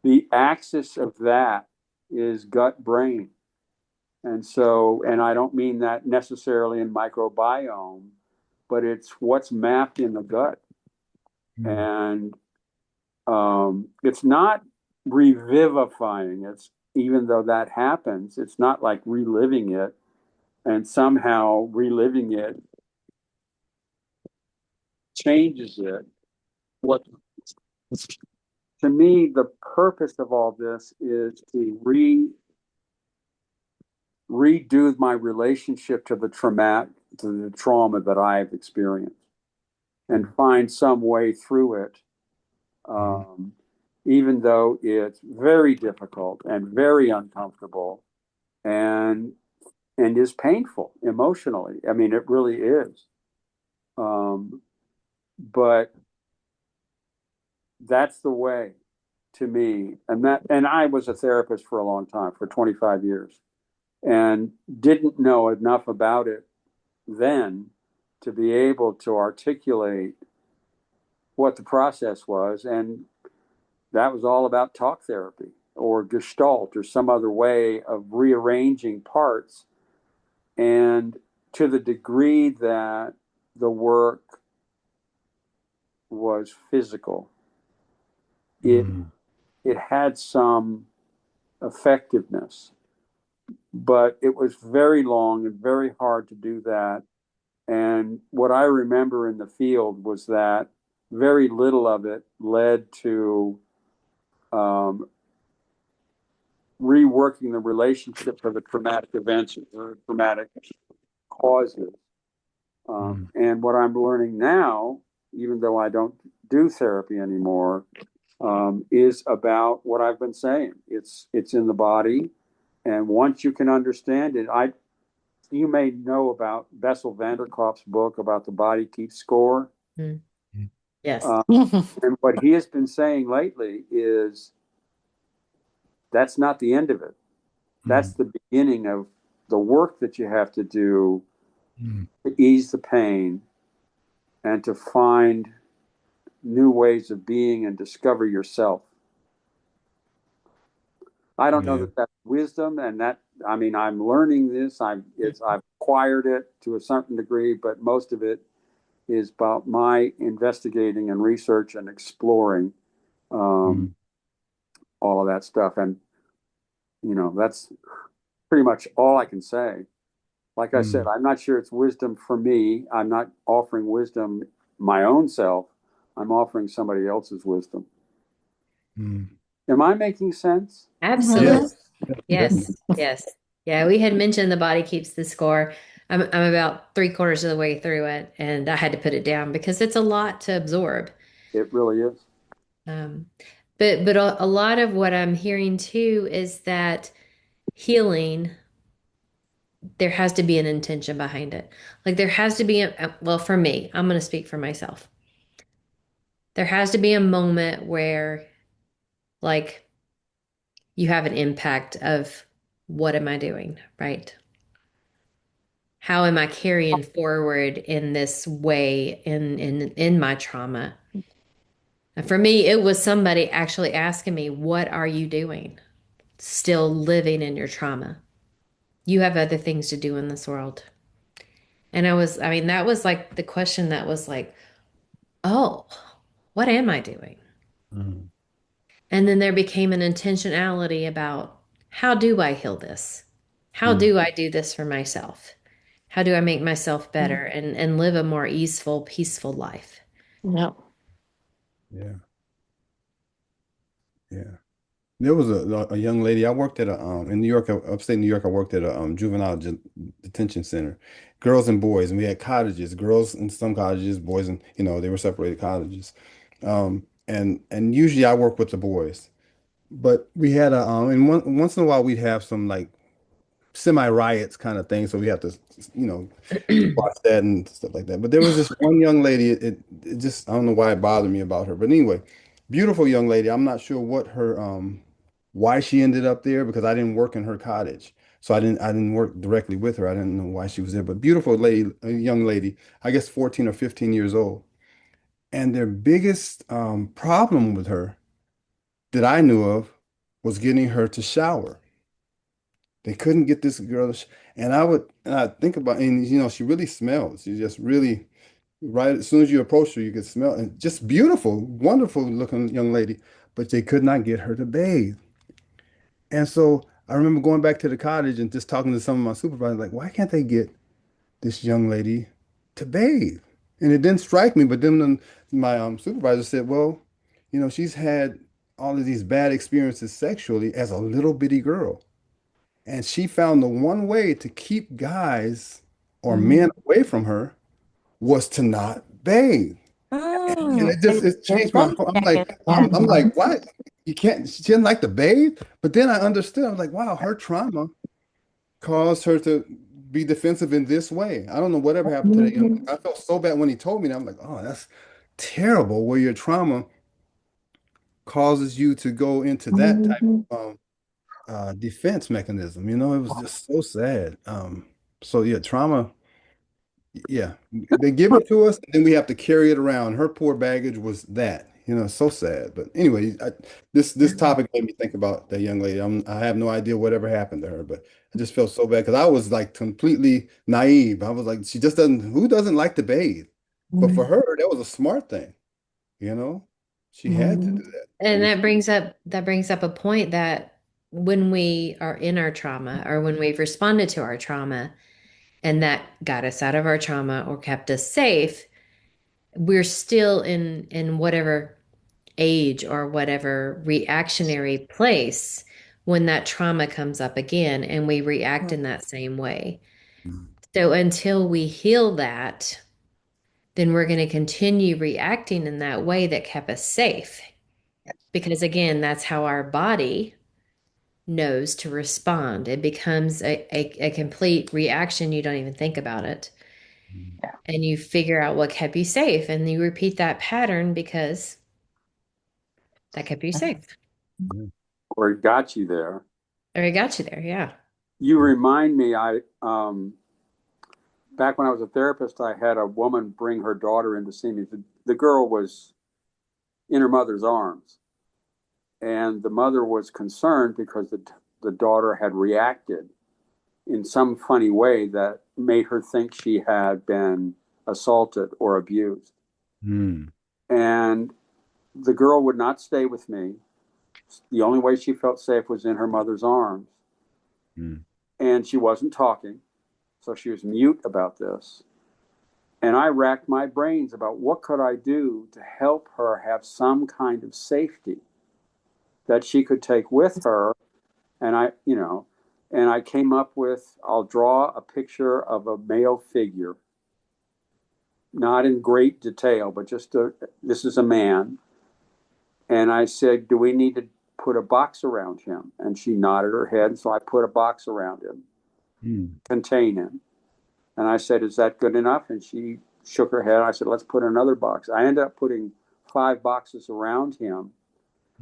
the axis of that is gut brain. And so, and I don't mean that necessarily in microbiome, but it's what's mapped in the gut. And it's not revivifying. It's even though that happens, it's not like reliving it and somehow reliving it changes it. What to me, the purpose of all this is to redo my relationship to the trauma that I have experienced, and find some way through it, um, even though it's very difficult and very uncomfortable, and is painful emotionally. I mean, it really is. Um, but that's the way to me. And I was a therapist for a long time, for 25 years, and didn't know enough about it then to be able to articulate what the process was. And that was all about talk therapy or gestalt or some other way of rearranging parts. And to the degree that the work was physical, it it had some effectiveness, but it was very long and very hard to do that. And what I remember in the field was that very little of it led to um, reworking the relationship for the traumatic events or traumatic causes. And what I'm learning now, even though I don't do therapy anymore, is about what I've been saying. It's in the body, and once you can understand it, you may know about Bessel van der Kolk's book about the body keeps score. Mm. Yes. Uh, and what he has been saying lately is that's not the end of it. That's the beginning of the work that you have to do to ease the pain and to find new ways of being and discover yourself. I don't know Yeah. that that's wisdom, and that I mean I'm learning this. I've acquired it to a certain degree, but most of it is about my investigating and research and exploring um, all of that stuff. And, that's pretty much all I can say. Like I said, I'm not sure it's wisdom for me. I'm not offering wisdom my own self. I'm offering somebody else's wisdom. Am I making sense? Absolutely. Mhm. Yes, Yes. definitely. Yes. Yeah, we had mentioned the body keeps the score. I'm about three-quarters of the way through it, and I had to put it down because it's a lot to absorb. It really is. Um, but a lot of what I'm hearing too is that healing, there has to be an intention behind it. Like there has to be well, for me, I'm going to speak for myself. There has to be a moment where like you have an impact of what am I doing, right? How am I carrying forward in this way in my trauma? And for me, it was somebody actually asking me, "What are you doing? Still living in your trauma? You have other things to do in this world." And I mean, that was like the question that was like, "Oh, what am I doing?" Mhm. And then there became an intentionality about how do I heal this? How Mm. do I do this for myself? How do I make myself better and live a more easeful, peaceful life? Yep. Yeah, yeah. There was a young lady. I worked at a in New York, upstate New York. I worked at a juvenile detention center, girls and boys, and we had cottages. Girls in some cottages, boys in they were separated cottages. And usually I work with the boys, but we had a and once in a while we'd have some like semi riots kind of thing. So we have to you know watch that and stuff like that. But there was this one young lady. It just I don't know why it bothered me about her. But anyway, beautiful young lady. I'm not sure what her why she ended up there because I didn't work in her cottage. So I didn't work directly with her. I didn't know why she was there. But beautiful lady, a young lady, I guess 14 or 15 years old. And their biggest problem with her that I knew of was getting her to shower. They couldn't get this girl and I think about and she really smelled. She just really right as soon as you approach her, you could smell and just beautiful, wonderful looking young lady, but they could not get her to bathe. And so I remember going back to the cottage and just talking to some of my supervisors, like, why can't they get this young lady to bathe? And it didn't strike me, but then my supervisor said, well, she's had all of these bad experiences sexually as a little bitty girl. And she found the one way to keep guys or men away from her was to not bathe. And Mm, it your changed my sense whole. I'm check is like, that. I'm like, what? You can't, she didn't like to bathe. But then I understood. I was like, wow, her trauma caused her to be defensive in this way. I don't know whatever happened to that young. I felt so bad when he told me that. I'm like, oh, that's terrible. Where your trauma causes you to go into that type of defense mechanism. It was just so sad. So yeah, trauma. Yeah, they give it to us, and then we have to carry it around. Her poor baggage was that, so sad. But anyway, this topic made me think about that young lady. I have no idea whatever happened to her, but I just felt so bad because I was like completely naive. I was like, she just doesn't. Who doesn't like to bathe? But for her, that was a smart thing. You know, she had to do that. It And was. that brings up a point that when we are in our trauma or when we've responded to our trauma and that got us out of our trauma or kept us safe, we're still in whatever age or whatever reactionary place when that trauma comes up again and we react in that same way. So until we heal that, then we're going to continue reacting in that way that kept us safe. Because again, that's how our body knows to respond. It becomes a complete reaction. You don't even think about it. Yeah. And you figure out what kept you safe. And you repeat that pattern because that kept you safe. Yeah. Or it got you there. Or it got you there. Yeah. You remind me, back when I was a therapist, I had a woman bring her daughter in to see me. The girl was in her mother's arms, and the mother was concerned because the daughter had reacted in some funny way that made her think she had been assaulted or abused. Mm. And the girl would not stay with me. The only way she felt safe was in her mother's arms. Mm. And she wasn't talking. So she was mute about this. And I racked my brains about what could I do to help her have some kind of safety that she could take with her. And I came up with, I'll draw a picture of a male figure, not in great detail, but this is a man. And I said, do we need to put a box around him? And she nodded her head. So I put a box around him, Mm. contain him. And I said, is that good enough? And she shook her head. I said, let's put another box. I ended up putting 5 boxes around him.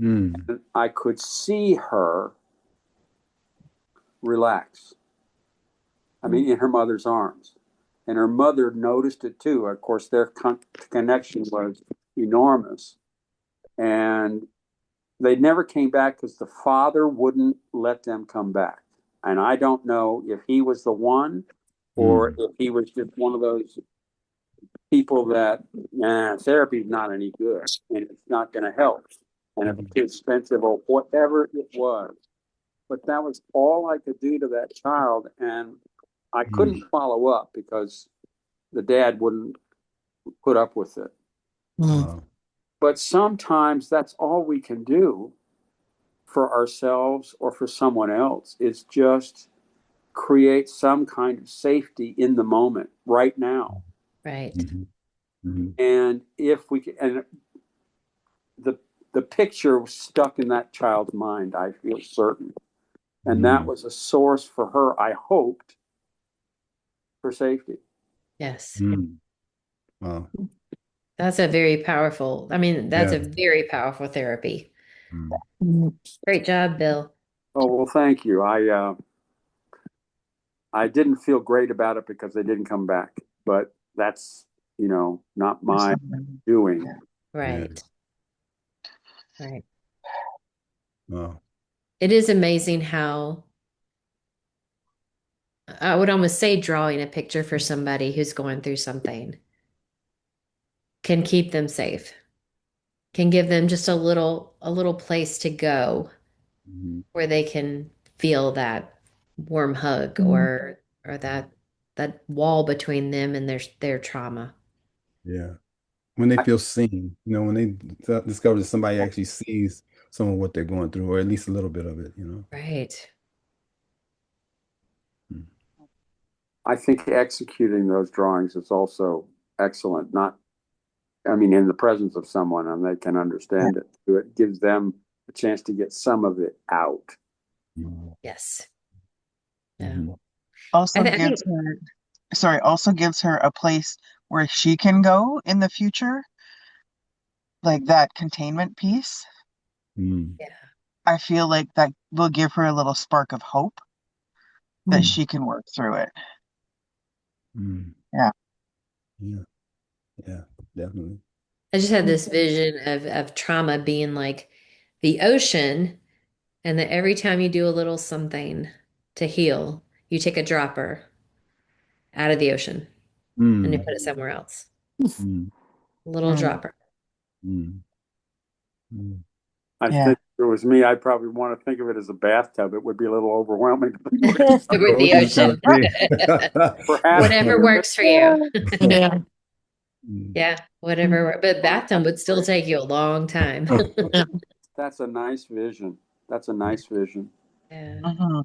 Mm. And I could see her relax. I mean, in her mother's arms. And her mother noticed it too. Of course, their connection was enormous. And they never came back because the father wouldn't let them come back. And I don't know if he was the one or Mm. if he was just one of those people that, nah, therapy's not any good and it's not going to help. And if it's expensive or whatever it was. But that was all I could do to that child. And I Mm. couldn't follow up because the dad wouldn't put up with it. Wow. But sometimes that's all we can do for ourselves or for someone else is just create some kind of safety in the moment right now. Right. Mm-hmm. Mm-hmm. And if we can, and the the picture was stuck in that child's mind, I feel certain. And that Mm. was a source for her, I hoped, for safety. Yes. Mm. Wow. That's a very powerful, I mean, that's Yeah. a very powerful therapy. Mm. Great job, Bill. Oh well, thank you. I didn't feel great about it because they didn't come back, but that's not my doing. Yeah. Right. Right. Wow. It is amazing how I would almost say drawing a picture for somebody who's going through something can keep them safe, can give them just a little place to go Mm-hmm. where they can feel that warm hug or that wall between them and their trauma. Yeah. When they feel seen, when they discover that somebody actually sees some of what they're going through, or at least a little bit of it. Right. Mm. I think executing those drawings is also excellent. Not, I mean, in the presence of someone and they can understand it. It gives them a chance to get some of it out. Mm. Yes. Yeah. Mhm. Also I think gives her, sorry, also gives her a place where she can go in the future, like that containment piece. Mm. yeah. I feel like that will give her a little spark of hope that Mm. she can work through it. Mm. Yeah. Yeah. Yeah. Definitely. I just had this vision of trauma being like the ocean, and that every time you do a little something to heal, you take a dropper out of the ocean and you Mm. put it somewhere else. Mm. A little Mm, dropper. Mm. Mm. I yeah. think if it was me, I'd probably want to think of it as a bathtub. It would be a little overwhelming. With the Ocean is kind ocean. of big. Perhaps Whatever works for you. Yeah. Mm. Yeah, whatever. But bathtub would still take you a long time. Yeah. that's a nice vision. That's a nice vision. Yeah, Mhm.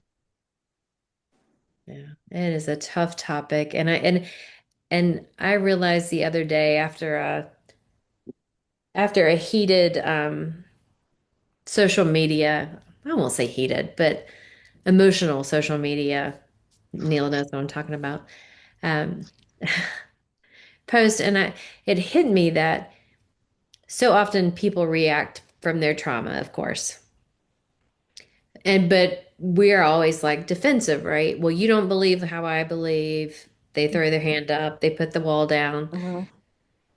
yeah. It is a tough topic. And I realized the other day after a heated social media, I won't say heated, but emotional social media, Neil knows what I'm talking about. Um post and it hit me that so often people react from their trauma, of course. But we're always like defensive, right? Well, you don't believe how I believe. They throw their hand up, they put the wall down. Mhm.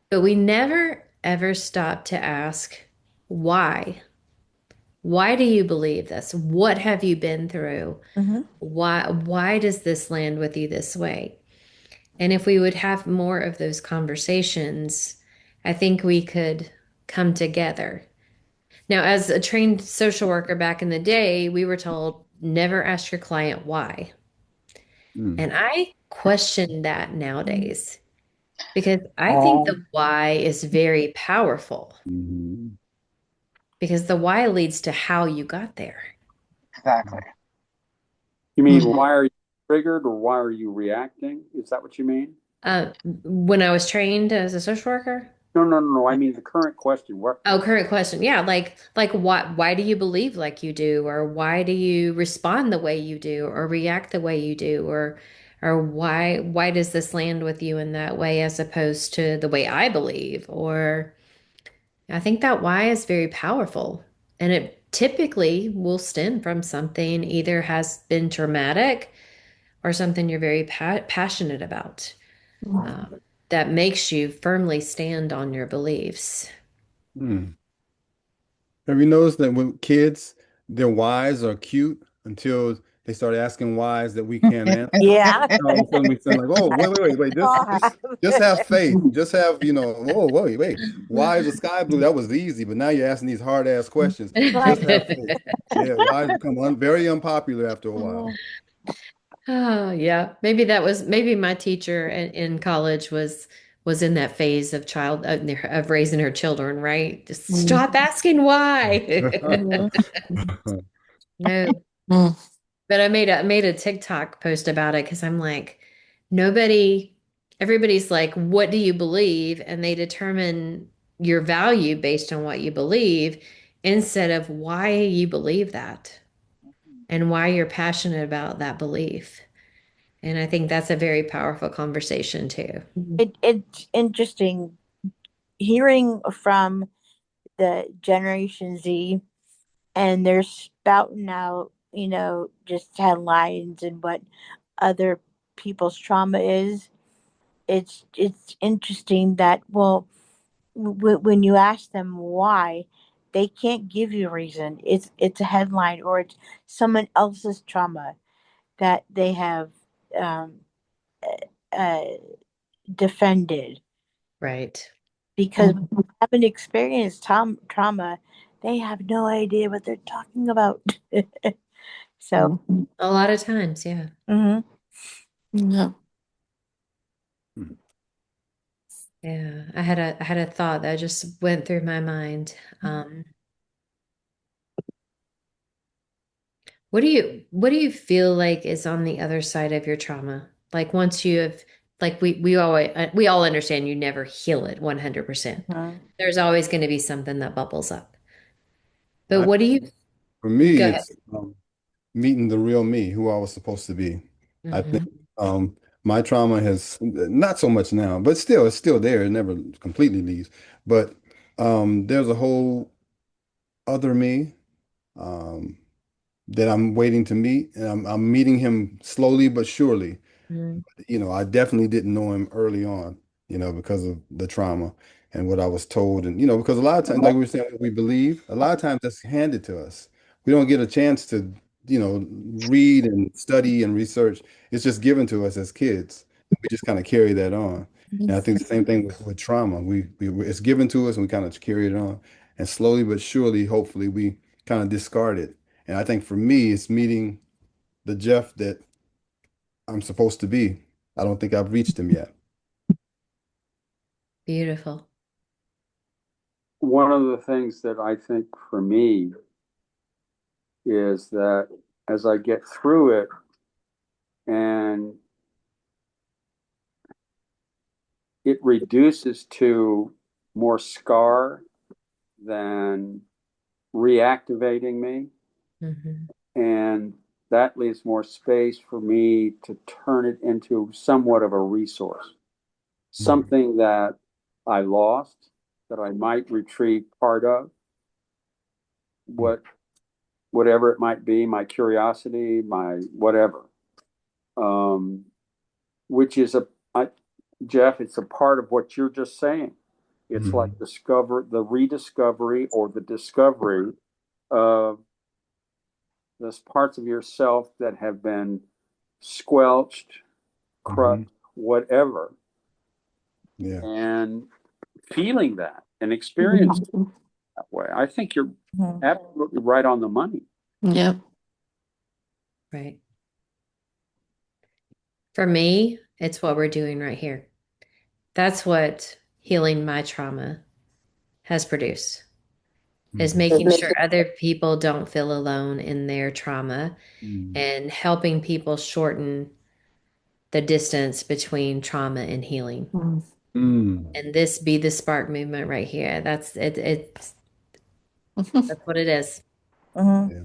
But we never ever stop to ask why. Why do you believe this? What have you been through? Mhm. Why does this land with you this way? And if we would have more of those conversations, I think we could come together. Now, as a trained social worker back in the day, we were told never ask your client why. Mm. And I question that nowadays because I think Oh, the why is very powerful Mhm. because the why leads to how you got there. exactly. You mean Mhm. why are you triggered or why are you reacting? Is that what you mean? When I was trained as a social worker, No, no, no, no. I mean the current question. What? oh, current question. Yeah, like why do you believe like you do, or why do you respond the way you do, or react the way you do, or why does this land with you in that way as opposed to the way I believe? Or I think that why is very powerful, and it typically will stem from something either has been traumatic or something you're very passionate about, that makes you firmly stand on your beliefs. Mm. Have you noticed that when kids, their whys are cute until they start asking whys that we can't answer? Yeah. All of a sudden we sound like, oh, wait, just have faith. Just have, oh, wait. Why is the sky blue? That was easy, but now you're asking these hard ass questions. Just Like, have faith. Yeah, whys become very unpopular after a while. Oh, yeah. Maybe my teacher in college was in that phase of of raising her children, right? Just stop asking why. No. Mm. But I made a TikTok post about it because I'm like, everybody's like, what do you believe? And they determine your value based on what you believe instead of why you believe that and why you're passionate about that belief. And I think that's a very powerful conversation too. it's interesting hearing from the Generation Z, and they're spouting out, just headlines and what other people's trauma is. It's interesting that, well, when you ask them why, they can't give you a reason. It's a headline, or it's someone else's trauma that they have um, uh, defended, Right. because when you haven't experienced trauma, they have no idea what they're talking about. So, A lot of times, yeah. mhm. Yeah. Hmm. Yeah. I had a thought that just went through my mind. What do you feel like is on the other side of your trauma? Like once you have like we all understand you never heal it 100%. Mhm. There's always going to be something that bubbles up. But I, what do you for me, go ahead? it's meeting the real me, who I was supposed to be. I think Hmm. my trauma has not so much now, but still, it's still there. It never completely leaves. But there's a whole other me um, that I'm waiting to meet, and I'm meeting him slowly but surely. I definitely didn't know him early on, because of the trauma and what I was told. And, because a lot of times, like we were saying, what we believe, a lot of times that's handed to us. We don't get a chance to, read and study and research. It's just given to us as kids. We just kind of carry that on. And I think the same thing with trauma. It's given to us and we kind of carry it on. And slowly but surely, hopefully, we kind of discard it. And I think for me, it's meeting the Jeff that I'm supposed to be. I don't think I've reached him yet. Beautiful. One of the things that I think for me is that as I get through it and it reduces to more scar than reactivating me. Hmm. And that leaves more space for me to turn it into somewhat of a resource, Mhm. something that I lost that I might retrieve part of, what whatever it might be, my curiosity, my whatever, um, which is Jeff, it's a part of what you're just saying. It's like Mhm. the rediscovery or the discovery of those parts of yourself that have been squelched, crushed, Mhm. whatever. Yeah. And feeling that and experiencing it that way. I think you're Mhm. absolutely right on the money. Yep. Right. For me, it's what we're doing right here. That's what healing my trauma has produced, is Mhm. making sure other people don't feel alone in their trauma Mhm. and helping people shorten the distance between trauma and healing. Mm. Mm. And this be the spark movement right here. That's it. That's what it is. Mhm. Yeah.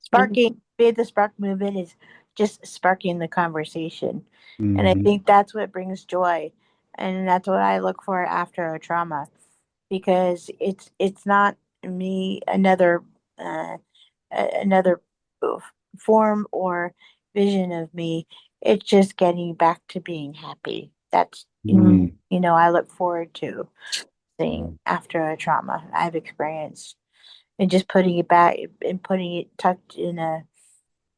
Sparking, be the spark movement is just sparking the conversation. And I Hmm. think that's what brings joy. And that's what I look for after a trauma, because it's not me uh, another form or vision of me. It's just getting back to being happy. That's, Mm. Mm. I look forward to seeing after a trauma I've experienced, and just putting it back and putting it tucked in a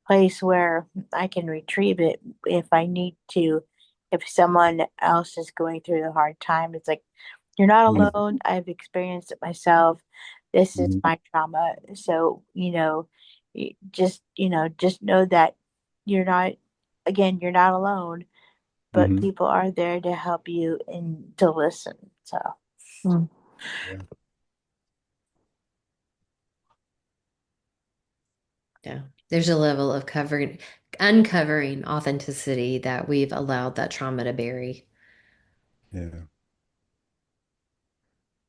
place where I can retrieve it if I need to. If someone else is going through a hard time, it's like, you're not alone. I've experienced it myself. This is Mhm. my trauma. So, just know that you're not, again, you're not alone, but Mhm. people are there to help you and to listen. So, Mm. Yeah. Yeah. There's a level of uncovering authenticity that we've allowed that trauma to bury. Yeah.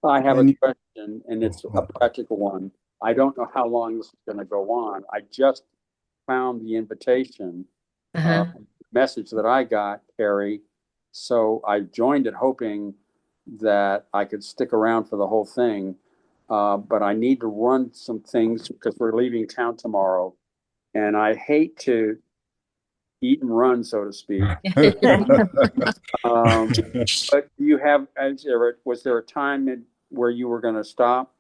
I have a And question, and oh, it's a practical one. I don't know how long this is going to go on. I just found the invitation Uh-huh. message that I got, Carrie. So I joined it hoping that I could stick around for the whole thing. But I need to run some things because we're leaving town tomorrow. And I hate to eat and run, so to speak. Um, but do you have, was there a time where you were going to stop?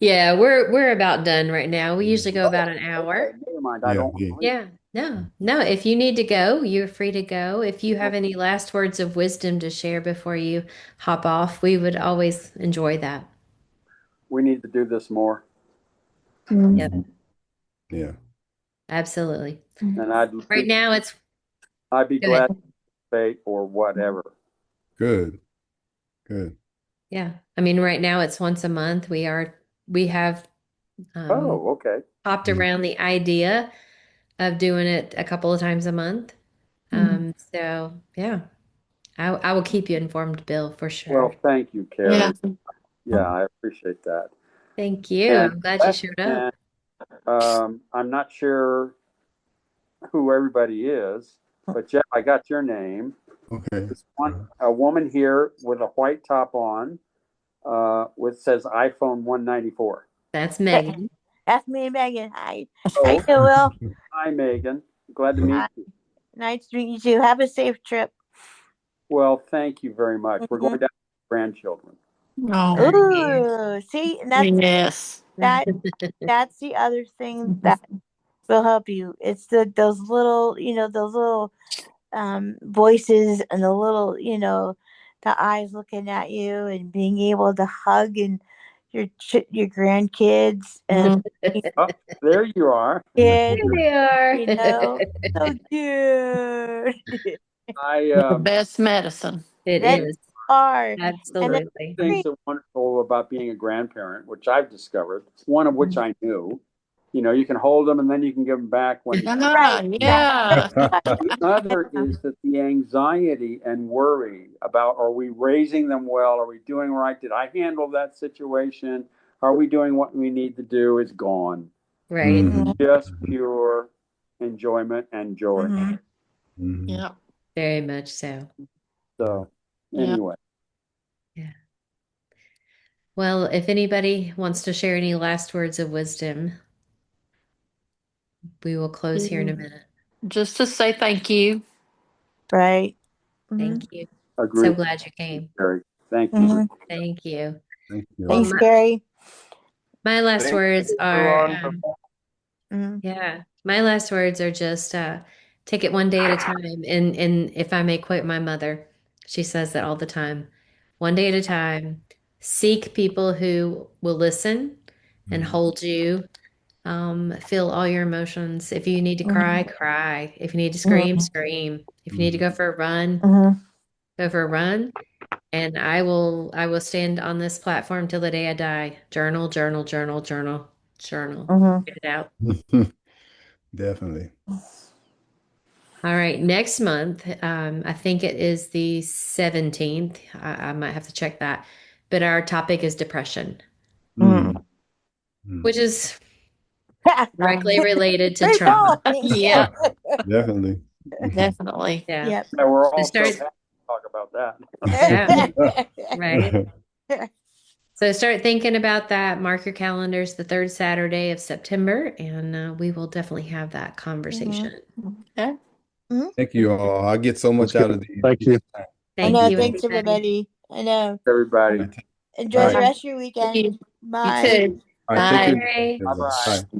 Yeah, we're about done right now. We usually go about Oh, an okay. hour. Never mind. I yeah, don't. yeah. Yeah. No, no. If you need to go, you're free to go. If you have any last words of wisdom to share before you hop off, we would always enjoy that. We need to do this more. Mm. Yep, Mhm. Yeah. absolutely. And I'd Right be, now it's I'd be go ahead. glad to participate or whatever. Good. Good. Yeah. I mean, right now it's once a month. We have um Oh, okay. popped Mhm. around the idea of doing it a couple of times a month. Mm. So yeah, I will keep you informed, Bill, for sure. Well, thank you, Yeah. Carrie. Yeah, I appreciate that. Thank you. And I'm glad you showed up. and I'm not sure who everybody is, but Jeff, I got your name. Okay. There's a woman here with a white top on, with says iPhone 194. That's Megan. that's me, Megan. Hi. How you Oh, doing, Will? hi, Megan. Glad to meet Hi. you. Nice to meet you too. Have a safe trip. Well, thank you very much. We're Mhm. going down to grandchildren. Oh, Nice. Ooh, see, and yes. that that's the other thing that will help you. It's those little, those little voices and the little, the eyes looking at you and being able to hug and your grandkids and Mm. Oh, there you are. kids, There they are. so cute. I The best medicine. It That is. are, and then Absolutely. things that are wonderful about being a grandparent, which I've discovered, one of which I knew, you can hold them and then you can give them back when you can. Ah, right, that yeah. The other is that the anxiety and worry about, are we raising them well? Are we doing right? Did I handle that situation? Are we doing what we need to do? Is gone. Right. Mhm, Hmm. Just pure enjoyment and joy. mhm. Hmm. Yeah. Very much so. Yeah. So, Yeah. anyway, Yeah. Well, if anybody wants to share any last words of wisdom, we will close here in a minute. Just to say thank you. Right. Mhm, Thank you. So agree. glad you came. Gary. Thank you. mhm. Thank you. Thank Well, you. Thanks, Gary. my last Thank words you, are, everyone. Mhm. yeah, my last words are just take it one day at a time. And if I may quote my mother, she says that all the time. one day at a time. Seek people who will listen and hold you. Feel all your emotions. If you need to cry, cry. If you need to scream, scream. If you need to go for a run, go for a run. And I will stand on this platform till the day I die. Journal, journal, journal, journal, journal. Get it out. Definitely. All right, next month, I think it is the 17th. I might have to check that. But our topic is depression, Mm. Mm. which is directly related to Very trauma. cool. Yeah, Definitely. definitely. Yeah. Yep. Yeah, we're So all so start, happy to talk about that. yeah, right. So start thinking about that. Mark your calendars the third Saturday of September, and we will definitely have that conversation. Okay. Thank you all. I get so That's much out good. of these. Thank you. I Thank know. you, Thanks, everybody. everybody. I know. All Everybody. right. All Enjoy the right. rest of your Thank weekend. you. You Bye. too. All right. Take Bye. care. Bye. Everybody. Bye-bye. Bye.